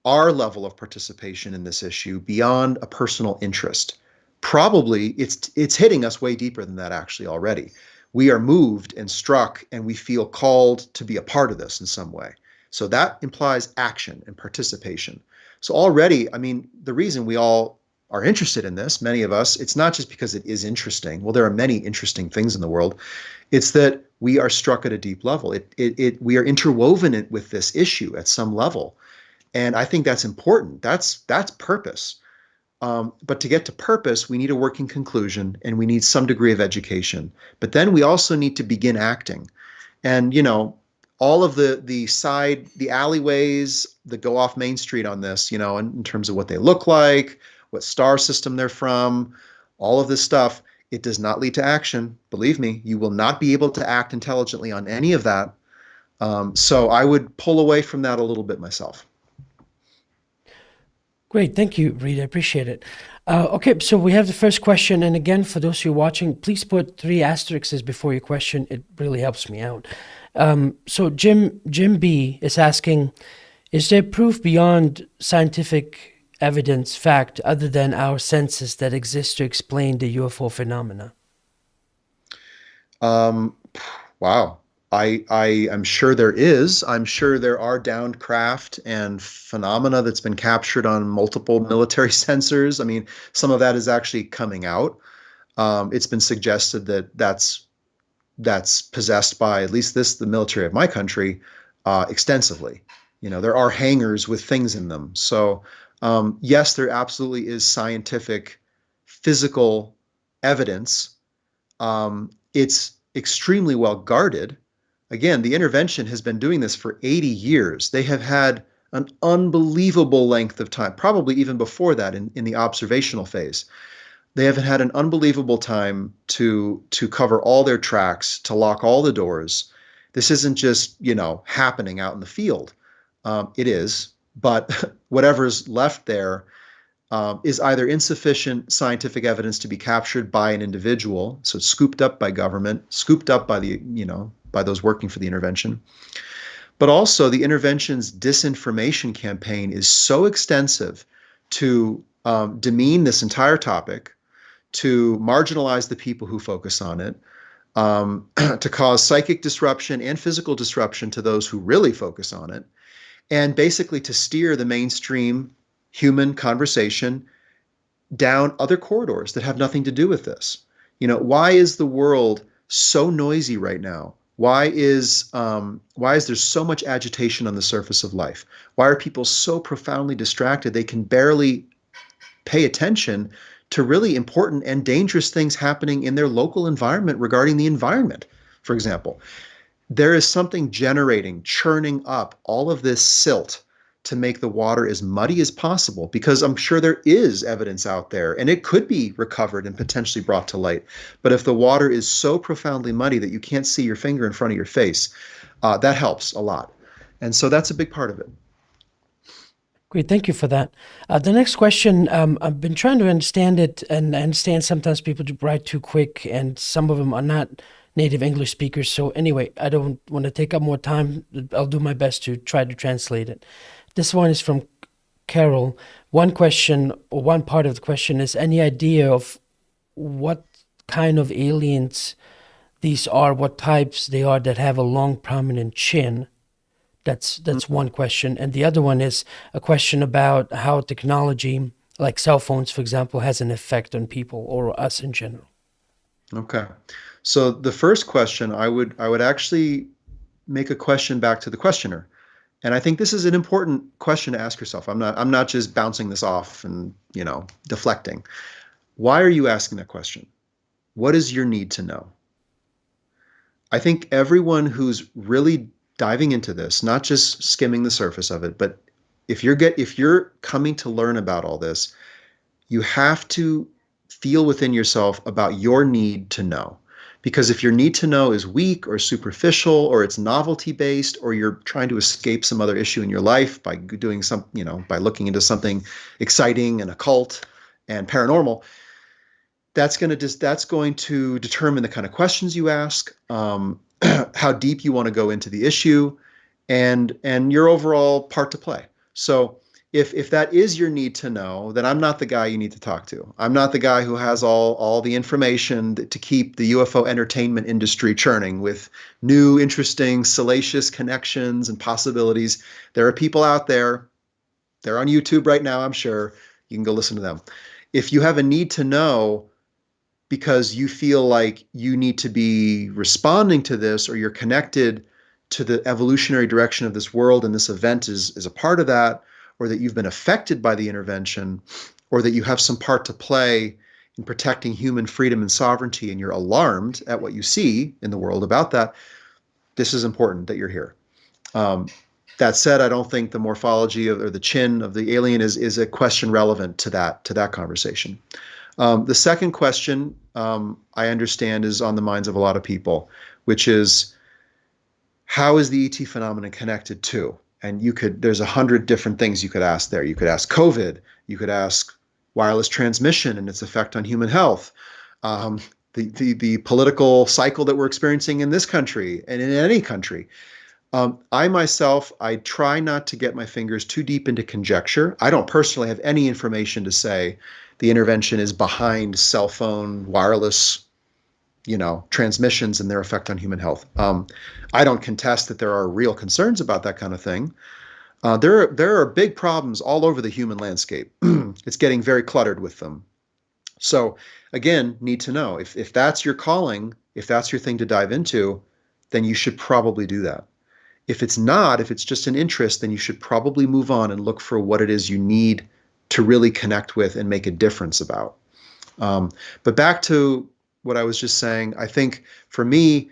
our level of participation in this issue beyond a personal interest. Probably it's hitting us way deeper than that actually already. We are moved and struck, and we feel called to be a part of this in some way. So that implies action and participation. So already, I mean, the reason we all are interested in this, many of us, it's not just because it is interesting. Well, there are many interesting things in the world. It's that we are struck at a deep level. We are interwoven with this issue at some level. And I think that's important. That's purpose. But to get to purpose, we need a working conclusion, and we need some degree of education. But then we also need to begin acting. And, all of the alleyways that go off Main Street on this, in terms of what they look like, what star system they're from, all of this stuff, it does not lead to action. Believe me, you will not be able to act intelligently on any of that. So I would pull away from that a little bit myself. Great. Thank you, Reed. I appreciate it. Okay, so we have the first question. And again, for those who are watching, please put 3 asterisks before your question. It really helps me out. So Jim B is asking, is there proof beyond scientific evidence, fact, other than our senses that exists to explain the UFO phenomena? Wow. I am sure there is. I'm sure there are downed craft and phenomena that's been captured on multiple military sensors. I mean, some of that is actually coming out. It's been suggested that that's possessed by at least the military of my country extensively. There are hangars with things in them. So yes, there absolutely is scientific, physical evidence. It's extremely well guarded. Again, the intervention has been doing this for 80 years. They have had an unbelievable length of time, probably even before that in the observational phase. They have had an unbelievable time to cover all their tracks, to lock all the doors. This isn't just, happening out in the field. It is, but whatever's left there is either insufficient scientific evidence to be captured by an individual, so it's scooped up by government, scooped up by by those working for the intervention. But also the intervention's disinformation campaign is so extensive to demean this entire topic, to marginalize the people who focus on it, to cause psychic disruption and physical disruption to those who really focus on it, and basically to steer the mainstream human conversation down other corridors that have nothing to do with this. Why is the world so noisy right now? Why is there so much agitation on the surface of life? Why are people so profoundly distracted they can barely pay attention to really important and dangerous things happening in their local environment regarding the environment, for example? There is something churning up all of this silt to make the water as muddy as possible, because I'm sure there is evidence out there and it could be recovered and potentially brought to light. But if the water is so profoundly muddy that you can't see your finger in front of your face, that helps a lot. And so that's a big part of it. Great, thank you for that. The next question, I've been trying to understand it, and I understand sometimes people write too quick, and some of them are not native English speakers. So anyway, I don't want to take up more time. I'll do my best to try to translate it. This one is from Carol. One question, or one part of the question, is any idea of what kind of aliens these are, what types they are that have a long, prominent chin? That's one question. And the other one is a question about how technology, like cell phones, for example, has an effect on people or us in general. Okay. So the first question, I would actually make a question back to the questioner. And I think this is an important question to ask yourself. I'm not just bouncing this off and, deflecting. Why are you asking that question? What is your need to know? I think everyone who's really diving into this, not just skimming the surface of it, but if you're coming to learn about all this, you have to feel within yourself about your need to know. Because if your need to know is weak or superficial or it's novelty based or you're trying to escape some other issue in your life by doing by looking into something exciting and occult and paranormal, that's going to determine the kind of questions you ask, how deep you want to go into the issue, and your overall part to play. So if that is your need to know, then I'm not the guy you need to talk to. I'm not the guy who has all the information to keep the UFO entertainment industry churning with new, interesting, salacious connections and possibilities. There are people out there. They're on YouTube right now, I'm sure. You can go listen to them. If you have a need to know because you feel like you need to be responding to this, or you're connected to the evolutionary direction of this world and this event is a part of that, or that you've been affected by the intervention, or that you have some part to play in protecting human freedom and sovereignty, and you're alarmed at what you see in the world about that, this is important that you're here. That said, I don't think the morphology or the chin of the alien is a question relevant to that conversation. The second question, I understand, is on the minds of a lot of people, which is, how is the ET phenomenon connected to? And there's 100 different things you could ask there. You could ask COVID. You could ask wireless transmission and its effect on human health. The political cycle that we're experiencing in this country and in any country. I try not to get my fingers too deep into conjecture. I don't personally have any information to say the intervention is behind cell phone, wireless, transmissions and their effect on human health. I don't contest that there are real concerns about that kind of thing. There are big problems all over the human landscape. It's getting very cluttered with them. So again, need to know. If that's your calling, if that's your thing to dive into, then you should probably do that. If it's not, if it's just an interest, then you should probably move on and look for what it is you need to really connect with and make a difference about. But back to what I was just saying, I think for me,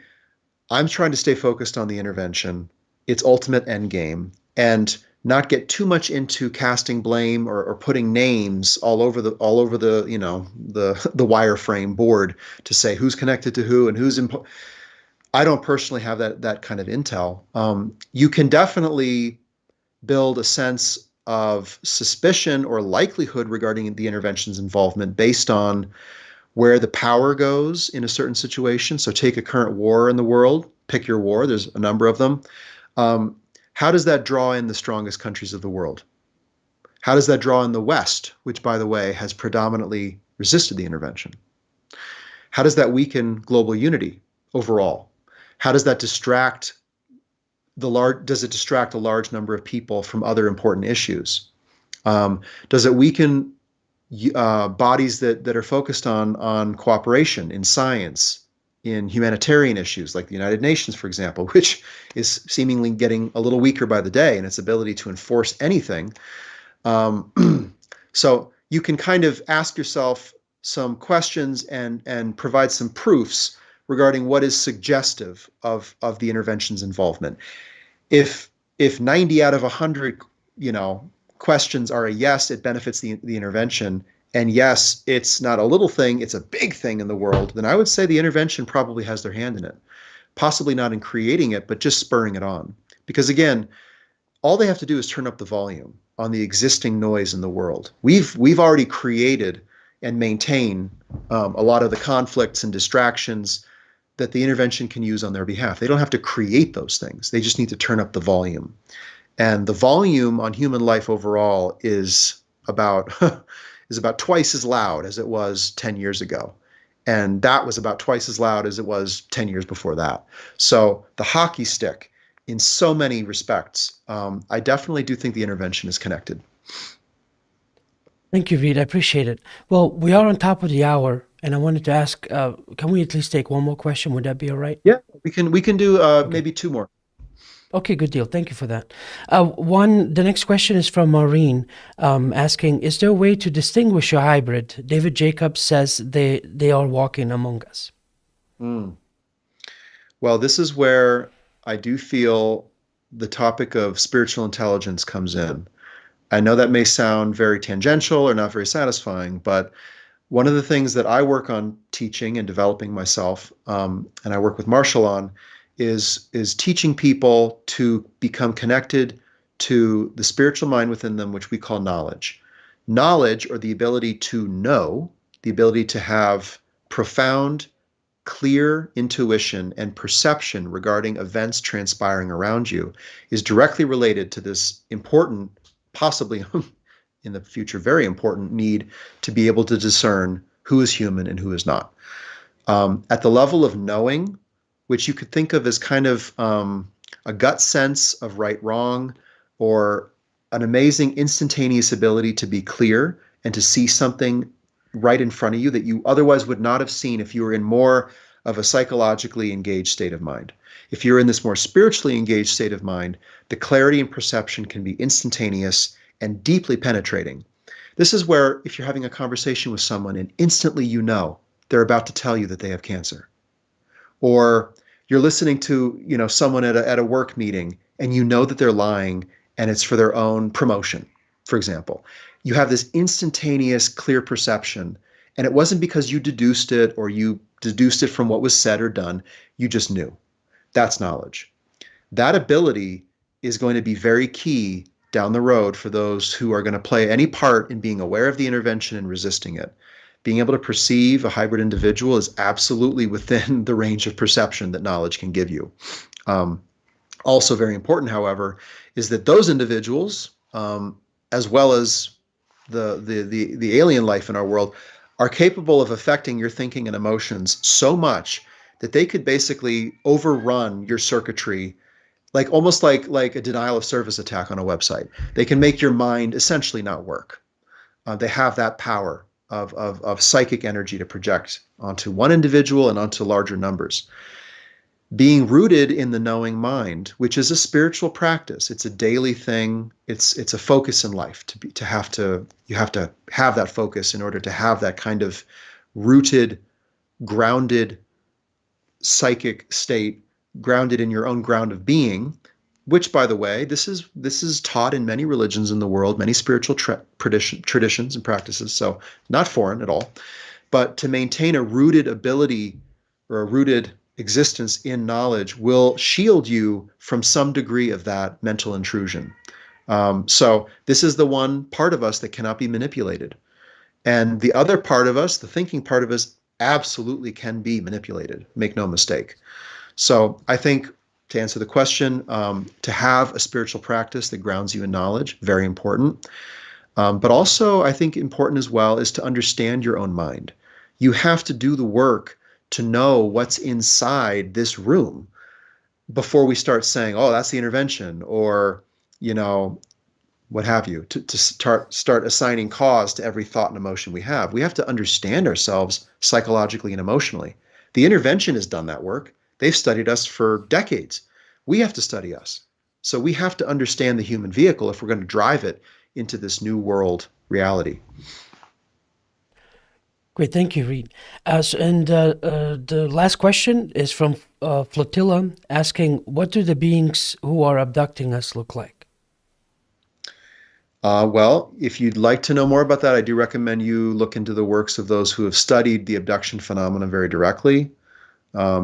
I'm trying to stay focused on the intervention, its ultimate end game, and not get too much into casting blame or putting names all over the the wireframe board to say who's connected to who and who's I don't personally have that kind of intel. You can definitely build a sense of suspicion or likelihood regarding the intervention's involvement based on where the power goes in a certain situation. So take a current war in the world, pick your war, there's a number of them. How does that draw in the strongest countries of the world? How does that draw in the West, which, by the way, has predominantly resisted the intervention? How does that weaken global unity overall? How does that distract does it distract a large number of people from other important issues? Does it weaken bodies that are focused on cooperation in science, in humanitarian issues like the United Nations, for example, which is seemingly getting a little weaker by the day in its ability to enforce anything? So you can kind of ask yourself some questions and provide some proofs regarding what is suggestive of the intervention's involvement. If 90 out of 100, questions are a yes, it benefits the intervention, and yes, it's not a little thing, it's a big thing in the world, then I would say the intervention probably has their hand in it. Possibly not in creating it, but just spurring it on. Because again, all they have to do is turn up the volume on the existing noise in the world. We've already created and maintain a lot of the conflicts and distractions that the intervention can use on their behalf. They don't have to create those things. They just need to turn up the volume. And the volume on human life overall is about twice as loud as it was 10 years ago. And that was about twice as loud as it was 10 years before that. So the hockey stick, in so many respects, I definitely do think the intervention is connected. Thank you, Reed. I appreciate it. Well, we are on top of the hour, and I wanted to ask, can we at least take one more question? Would that be all right? Yeah, we can do maybe two more. Okay, good deal. Thank you for that. The next question is from Maureen, asking, is there a way to distinguish a hybrid? David Jacobs says they are walking among us. Mm. Well, this is where I do feel the topic of spiritual intelligence comes in. I know that may sound very tangential or not very satisfying, but one of the things that I work on teaching and developing myself, and I work with Marshall on, is teaching people to become connected to the spiritual mind within them, which we call knowledge. Knowledge, or the ability to know, the ability to have profound, clear intuition and perception regarding events transpiring around you, is directly related to this important, possibly in the future, very important need to be able to discern who is human and who is not. At the level of knowing, which you could think of as kind of a gut sense of right, wrong, or an amazing instantaneous ability to be clear and to see something right in front of you that you otherwise would not have seen if you were in more of a psychologically engaged state of mind. If you're in this more spiritually engaged state of mind, the clarity and perception can be instantaneous and deeply penetrating. This is where, if you're having a conversation with someone and instantly you know they're about to tell you that they have cancer, or you're listening to someone at a work meeting and you know that they're lying and it's for their own promotion, for example, you have this instantaneous clear perception, and it wasn't because you deduced it or you deduced it from what was said or done. You just knew. That's knowledge. That ability is going to be very key down the road for those who are going to play any part in being aware of the intervention and resisting it. Being able to perceive a hybrid individual is absolutely within the range of perception that knowledge can give you. Also very important, however, is that those individuals, as well as the alien life in our world, are capable of affecting your thinking and emotions so much that they could basically overrun your circuitry, like almost like a denial of service attack on a website. They can make your mind essentially not work. They have that power of psychic energy to project onto one individual and onto larger numbers. Being rooted in the knowing mind, which is a spiritual practice, it's a daily thing. It's a focus in life you have to have that focus in order to have that kind of rooted, grounded psychic state, grounded in your own ground of being. Which, by the way, this is taught in many religions in the world, many spiritual traditions and practices. So not foreign at all, but to maintain a rooted ability or a rooted existence in knowledge will shield you from some degree of that mental intrusion. So this is the one part of us that cannot be manipulated. And the other part of us, the thinking part of us, absolutely can be manipulated. Make no mistake. So I think, to answer the question, to have a spiritual practice that grounds you in knowledge, very important. But also, I think important as well is to understand your own mind. You have to do the work to know what's inside this room before we start saying, oh, that's the intervention, or, what have you, to start assigning cause to every thought and emotion we have. We have to understand ourselves psychologically and emotionally. The intervention has done that work. They've studied us for decades. We have to study us. So we have to understand the human vehicle if we're going to drive it into this new world reality. Great, thank you, Reed. The last question is from Flotilla, asking, what do the beings who are abducting us look like? Well, if you'd like to know more about that, I do recommend you look into the works of those who have studied the abduction phenomenon very directly.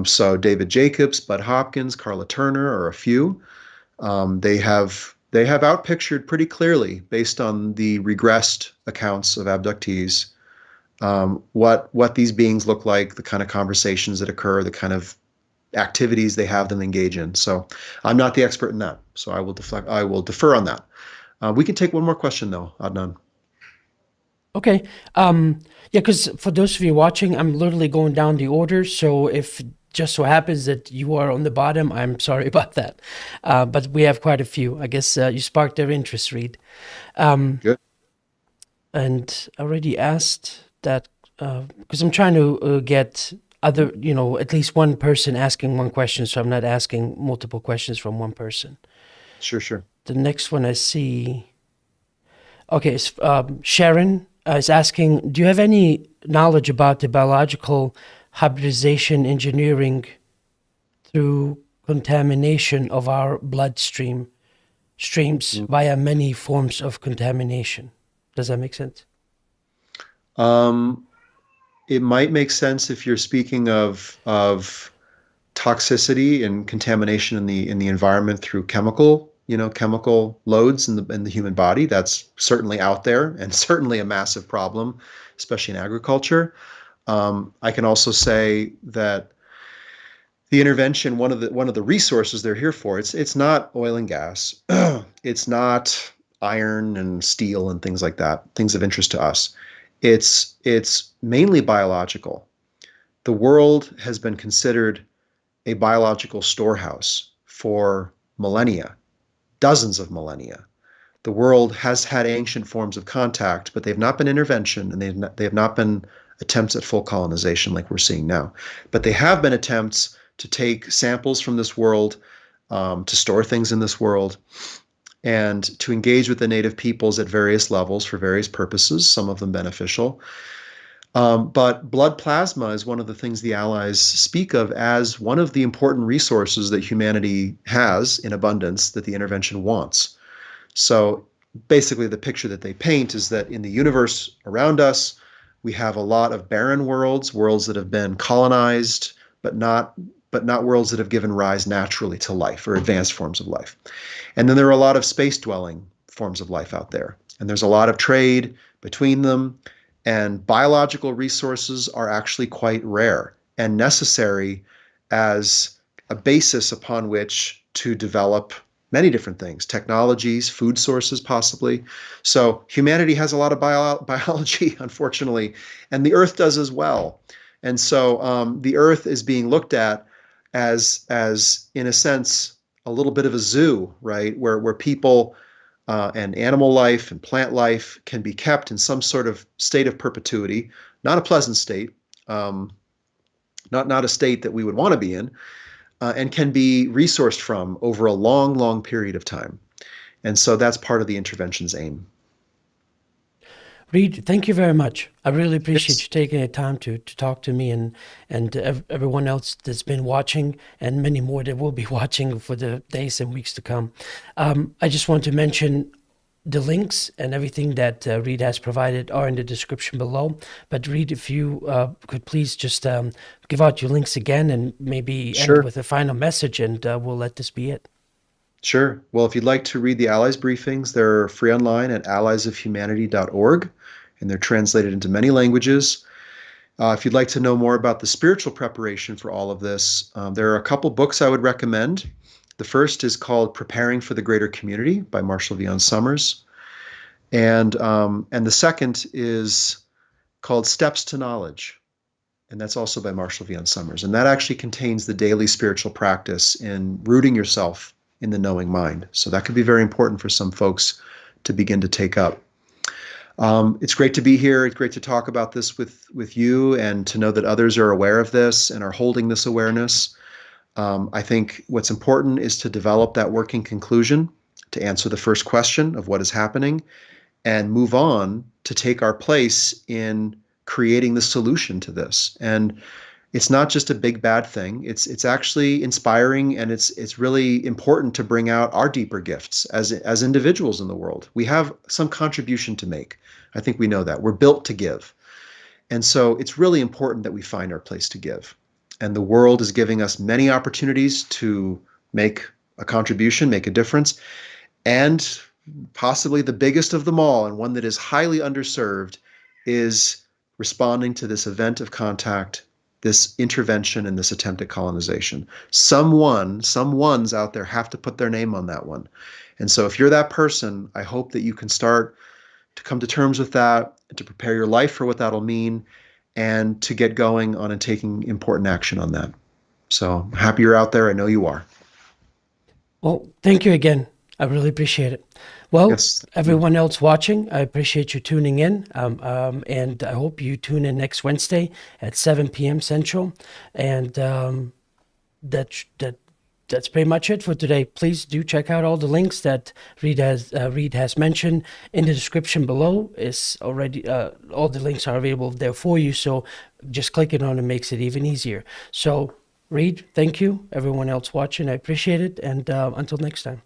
So David Jacobs, Bud Hopkins, Carla Turner are a few. They have outpictured pretty clearly, based on the regressed accounts of abductees, what these beings look like, the kind of conversations that occur, the kind of activities they have them engage in. So I'm not the expert in that, so I will defer on that. We can take one more question though, Adnan. Okay. Yeah, because for those of you watching, I'm literally going down the order. So if just so happens that you are on the bottom, I'm sorry about that. But we have quite a few. I guess you sparked their interest, Reed. Good. And I already asked that because I'm trying to get other, at least one person asking one question, so I'm not asking multiple questions from one person. Sure, sure. The next one I see. Okay, Sharon is asking, do you have any knowledge about the biological hybridization engineering through contamination of our streams via many forms of contamination? Does that make sense? It might make sense if you're speaking of toxicity and contamination in the environment through chemical loads in the human body. That's certainly out there and certainly a massive problem, especially in agriculture. I can also say that the intervention, one of the resources they're here for, it's not oil and gas, it's not iron and steel and things like that, things of interest to us. It's mainly biological. The world has been considered a biological storehouse for millennia, dozens of millennia. The world has had ancient forms of contact, but they've not been intervention, and they have not been attempts at full colonization like we're seeing now. But they have been attempts to take samples from this world, to store things in this world, and to engage with the native peoples at various levels for various purposes, some of them beneficial. But blood plasma is one of the things the Allies speak of as one of the important resources that humanity has in abundance that the intervention wants. So basically the picture that they paint is that in the universe around us, we have a lot of barren worlds that have been colonized, but not worlds that have given rise naturally to life or advanced forms of life. And then there are a lot of space-dwelling forms of life out there. And there's a lot of trade between them. And biological resources are actually quite rare and necessary as a basis upon which to develop many different things, technologies, food sources possibly. So humanity has a lot of biology, unfortunately, and the Earth does as well. And so the Earth is being looked at as in a sense, a little bit of a zoo, right? Where people and animal life and plant life can be kept in some sort of state of perpetuity, not a pleasant state, not a state that we would want to be in, and can be resourced from over a long, long period of time. And so that's part of the intervention's aim. Reed, thank you very much. I really appreciate you taking the time to talk to me and everyone else that's been watching, and many more that will be watching for the days and weeks to come. I just want to mention the links and everything that Reed has provided are in the description below. But Reed, if you could please just give out your links again and maybe Sure. end with a final message, and we'll let this be it. Sure. Well, if you'd like to read the Allies briefings, they're free online at alliesofhumanity.org, and they're translated into many languages. If you'd like to know more about the spiritual preparation for all of this, there are a couple books I would recommend. The first is called Preparing for the Greater Community by Marshall V. Summers. And the second is called Steps to Knowledge. And that's also by Marshall V. Summers. And that actually contains the daily spiritual practice in rooting yourself in the knowing mind. So that could be very important for some folks to begin to take up. It's great to be here. It's great to talk about this with you and to know that others are aware of this and are holding this awareness. I think what's important is to develop that working conclusion, to answer the first question of what is happening, and move on to take our place in creating the solution to this. And it's not just a big bad thing. It's actually inspiring, and it's really important to bring out our deeper gifts as individuals in the world. We have some contribution to make. I think we know that. We're built to give. And so it's really important that we find our place to give. And the world is giving us many opportunities to make a contribution, make a difference, and possibly the biggest of them all, and one that is highly underserved, is responding to this event of contact, this intervention, and this attempt at colonization. Someone's out there have to put their name on that one. And so if you're that person, I hope that you can start to come to terms with that, to prepare your life for what that'll mean, and to get going on and taking important action on that. So I'm happy you're out there. I know you are. Well, thank you again. I really appreciate it. Well, Yes. everyone else watching, I appreciate you tuning in, and I hope you tune in next Wednesday at 7 p.m. Central. And that's pretty much it for today. Please do check out all the links that Reed has mentioned in the description below. Is already all the links are available there for you. So just clicking on it makes it even easier. So Reed, thank you. Everyone else watching, I appreciate it. And until next time.